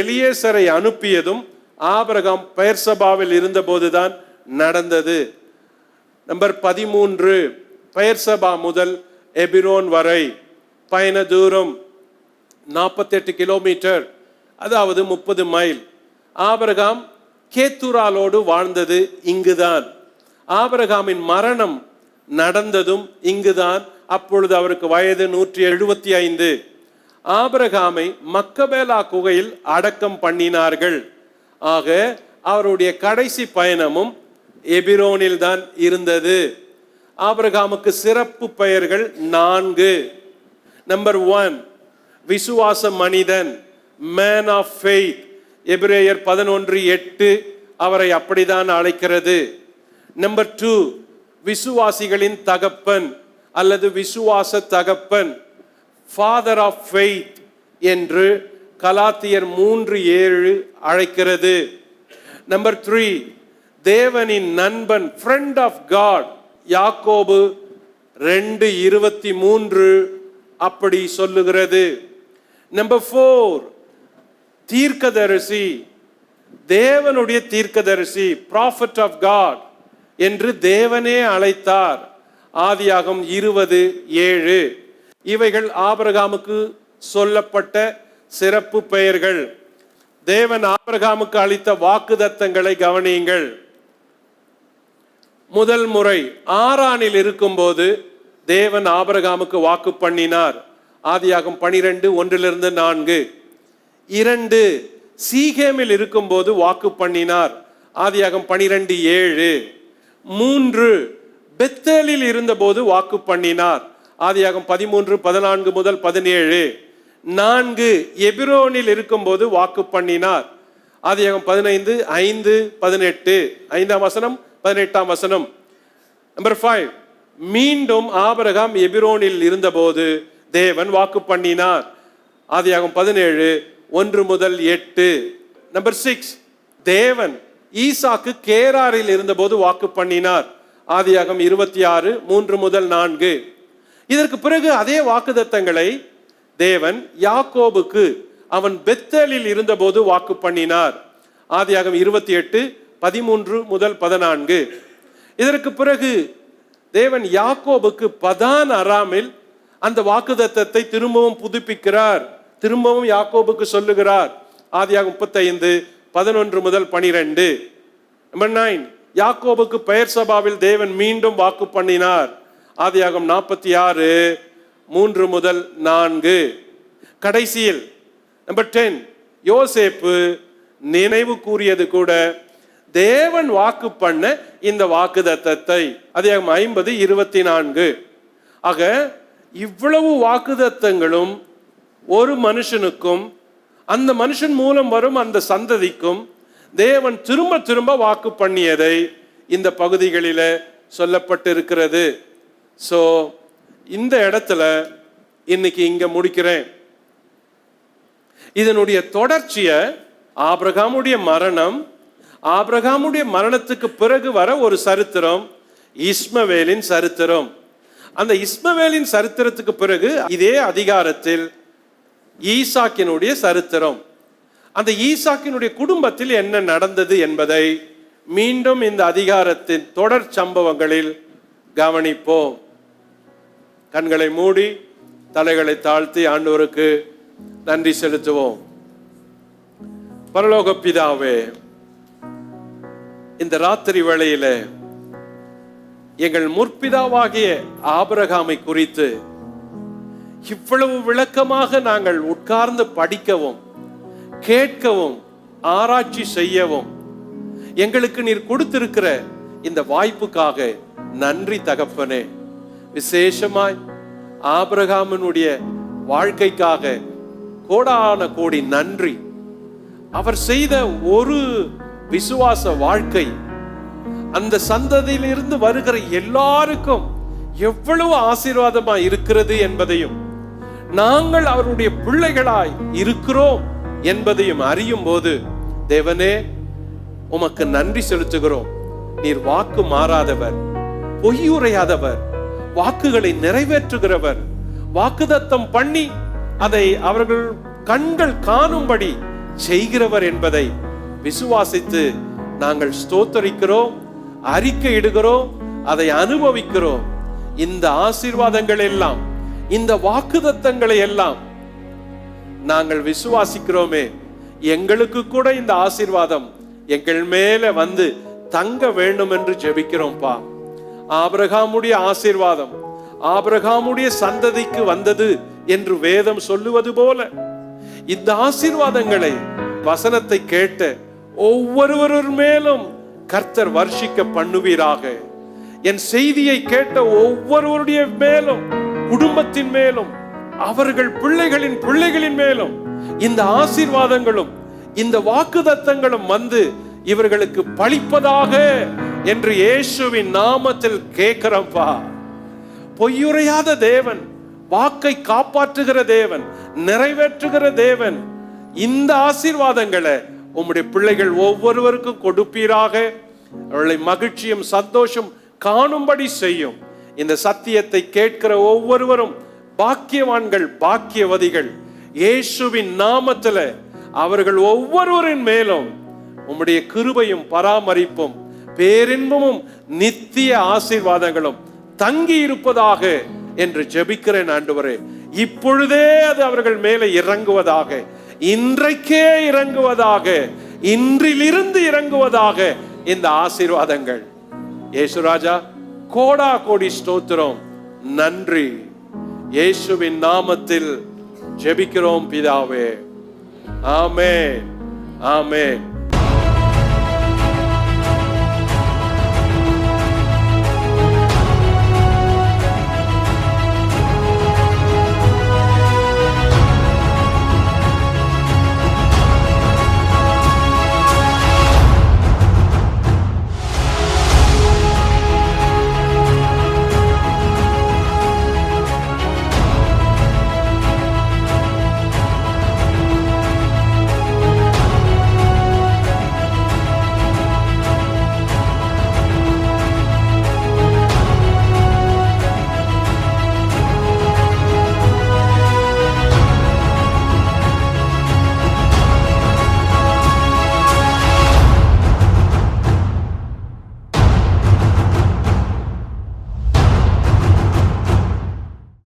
எலியேசரை அனுப்பியதும் ஆபிரகாம் பெயர்சபாவில் இருந்தபோதுதான் நடந்தது. நம்பர் 13. பெயர்சபா முதல் எபிரோன் வரை. பயண தூரம் 48 கிலோமீட்டர், அதாவது 30 மைல். ஆபிரகாம் கேத்துராலோடு வாழ்ந்தது இங்குதான். ஆபிரகாமின் மரணம் நடந்ததும் இங்குதான். அப்பொழுது அவருக்கு வயது 175. ஆபிரகாமை மக்கபேலா குகையில் அடக்கம் பண்ணினார்கள். ஆக அவருடைய கடைசி பயணமும் எபிரோனில் தான் இருந்தது. ஆபிரகாமுக்கு சிறப்பு பெயர்கள் 4. நம்பர் 1, விசுவாச மனிதன், மேன் ஆஃப் ஃபெய்த். எபிரேயர் 11:8 அவரை அப்படிதான் அழைக்கிறது. நம்பர் 2, விசுவாசிகளின் தகப்பன் அல்லது விசுவாச தகப்பன், ஃபாதர் ஆஃப் ஃபெய்த் என்று கலாத்தியர் 3:7 அழைக்கிறது. நம்பர் 3, தேவனின் நண்பன், ஃப்ரெண்ட் ஆஃப் காட், யாக்கோபு 2:23 அப்படி சொல்லுகிறது. நம்பர் 4, தீர்க்கதரிசி, தேவனுடைய தீர்க்கதரிசி, ப்ராஃபட் ஆஃப் காட் என்று தேவனே அழைத்தார். ஆதியாகமம் 20:7. இவைகள் ஆபிரகாமுக்கு சொல்லப்பட்ட சிறப்பு பெயர்கள். தேவன் ஆபிரகாமுக்கு அளித்த வாக்குத்தத்தங்களை கவனியுங்கள். முதல் முறை ஆரானில் இருக்கும்போது தேவன் ஆபிரகாமுக்கு வாக்கு பண்ணினார். ஆதியாகமம் 12:1-4. 2, சீகேமில் இருக்கும்போது வாக்கு பண்ணினார். ஆதியாகமம் 12:7. 3, பெத்தேலில் இருந்தபோது வாக்கு பண்ணினார். ஆதியாகமம் 13:14-17. 4, எபிரோனில் இருக்கும்போது வாக்கு பண்ணினார். ஆதியாகமம் 15:5-18. 5ஆம் வசனம் 18ஆம் வசனம். நம்பர் 5, மீண்டும் ஆபிரகாம் எபிரோனில் இருந்தபோது தேவன் வாக்கு பண்ணினார். ஆதியாகமம் 17:1-8. நம்பர் 6, தேவன் ஈசாக்கு கேராரில் இருந்தபோது வாக்கு பண்ணினார். ஆதியாகமம் 26:3-4. இதற்கு பிறகு அதே வாக்குத்தத்தங்களை தேவன் யாக்கோபுக்கு அவன் பெத்தேலில் இருந்தபோது வாக்கு பண்ணினார். ஆதியாகமம் 28:13-14. இதற்கு பிறகு தேவன் யாக்கோபுக்கு பதான் அராமில் அந்த வாக்குத்தத்தத்தை திரும்பவும் புதுப்பிக்கிறார். திரும்பவும் யாக்கோபுக்கு சொல்லுகிறார். ஆதியாகமம் 35:11-12. நம்பர் 9, யாக்கோபுக்கு பெயர் சபாவில் தேவன் மீண்டும் வாக்கு பண்ணினார். ஆதியாகமம் 46:3-4. கடைசியில் நம்பர் 10, யோசேப்பு நினைவு கூறியது கூட தேவன் வாக்கு பண்ண இந்த வாக்குத்தத்தத்தை. ஆதியாகமம் 50:24. ஆக இவ்வளவு வாக்குத்தத்தங்களும் ஒரு மனுஷனுக்கும் அந்த மனுஷன் மூலம் வரும் அந்த சந்ததிக்கும் தேவன் திரும்ப திரும்ப வாக்கு பண்ணியதை இந்த பகுதிகளில சொல்லப்பட்டிருக்கிறது. ஸோ இந்த இடத்துல இன்னைக்கு இங்க முடிக்கிறேன். இதனுடைய தொடர்ச்சிய ஆபிரகாமுடைய மரணம், ஆபிரகாமுடைய மரணத்துக்கு பிறகு வர ஒரு சரித்திரம், இஸ்மவேலின் சரித்திரம். அந்த இஸ்மவேலின் சரித்திரத்துக்கு பிறகு இதே அதிகாரத்தில் ஈசாக்கினுடைய சரித்திரம். அந்த ஈசாக்கினுடைய குடும்பத்தில் என்ன நடந்தது என்பதை மீண்டும் இந்த அதிகாரத்தின் தொடர் சம்பவங்களில் கவனிப்போம். கண்களை மூடி தலைகளை தாழ்த்தி ஆண்டவருக்கு நன்றி செலுத்துவோம். பரலோக பிதாவே, இந்த ராத்திரி வேளையில எங்கள் முற்பிதாவாகிய ஆபிரகாமை குறித்து இவ்வளவு விளக்கமாக நாங்கள் உட்கார்ந்து படிக்கவும் கேட்கவும் ஆராய்ச்சி செய்யவும் எங்களுக்கு நீர் கொடுத்திருக்கிற இந்த வாய்ப்புக்காக நன்றி தகப்பனே. விசேஷமாய் ஆபிரகாமினுடைய வாழ்க்கைக்காக கோடான கோடி நன்றி. அவர் செய்த ஒரு விசுவாச வாழ்க்கை அந்த சந்ததியிலிருந்து வருகிற எல்லாருக்கும் எவ்வளவு ஆசீர்வாதமாய் இருக்கிறது என்பதையும் நாங்கள் அவருடைய பிள்ளைகளாய் இருக்கிறோம் என்பதையும் அறியும் போது தேவனே உமக்கு நன்றி செலுத்துகிறோம். நீர் வாக்கு மாறாதவர், பொய்யுரையாதவர், வாக்குகளை நிறைவேற்றுகிறவர், வாக்குத்தத்தம் பண்ணி அதை அவர்கள் கண்கள் காணும்படி செய்கிறவர் என்பதை விசுவாசித்து நாங்கள் ஸ்தோத்தரிக்கிறோம், அறிக்கையிடுகிறோம், அதை அனுபவிக்கிறோம். இந்த ஆசீர்வாதங்கள் எல்லாம், இந்த வாக்குத்தத்தங்களை எல்லாம் நாங்கள் விசுவாசிக்கிறோமே. எங்களுக்கு கூட இந்த ஆசீர்வாதம் எங்கள் மேல வந்து தங்க வேண்டும் என்று ஜெபிக்கிறோம்பா. ஆபிரகாமுடைய ஆசீர்வாதம் ஆபிரகாமுடைய சந்ததிக்கு வந்தது என்று வேதம் சொல்லுவது போல இந்த ஆசீர்வாதங்களை வசனத்தை கேட்ட ஒவ்வொருவர் மேலும் கர்த்தர் வர்ஷிக்க பண்ணுவீராக. என் செய்தியை கேட்ட ஒவ்வொருவருடைய மேலும், குடும்பத்தின் மேலும், அவர்கள் பிள்ளைகளின் பிள்ளைகளின் மேலும் இந்த ஆசீர்வாதங்களும் இந்த வாக்குத்தத்தங்களும் வந்து இவர்களுக்கு பலிப்பதாக என்று இயேசுவின் நாமத்தில் கேட்கிறோம்பா. பொய்யுரையாத தேவன், வாக்கை காப்பாற்றுகிற தேவன், நிறைவேற்றுகிற தேவன், இந்த ஆசீர்வாதங்களை உம்முடைய பிள்ளைகள் ஒவ்வொருவருக்கும் கொடுப்பீராக. அவர்களை மகிழ்ச்சியும் சந்தோஷம் காணும்படி செய்யும். இந்த சத்தியத்தை கேட்கிற ஒவ்வொருவரும் பாக்கியவான்கள், பாக்கியவதிகள். இயேசுவின் நாமத்தில் அவர்கள் ஒவ்வொருவரின் மேலும் உம்முடைய கிருபையும் பராமரிப்பும் பேரின்பமும் நித்திய ஆசீர்வாதங்களும் தங்கி இருப்பதாக என்று ஜெபிக்கிறேன் ஆண்டவரே. இப்பொழுதே அது அவர்கள் மேலே இறங்குவதாக, இன்றைக்கே இறங்குவதாக, இன்றிலிருந்து இறங்குவதாக இந்த ஆசீர்வாதங்கள். இயேசுராஜா, கோடா கோடி ஸ்தோத்திரம், நன்றி. இயேசுவின் நாமத்தில் ஜெபிக்கிறோம் பிதாவே. ஆமென், ஆமென்.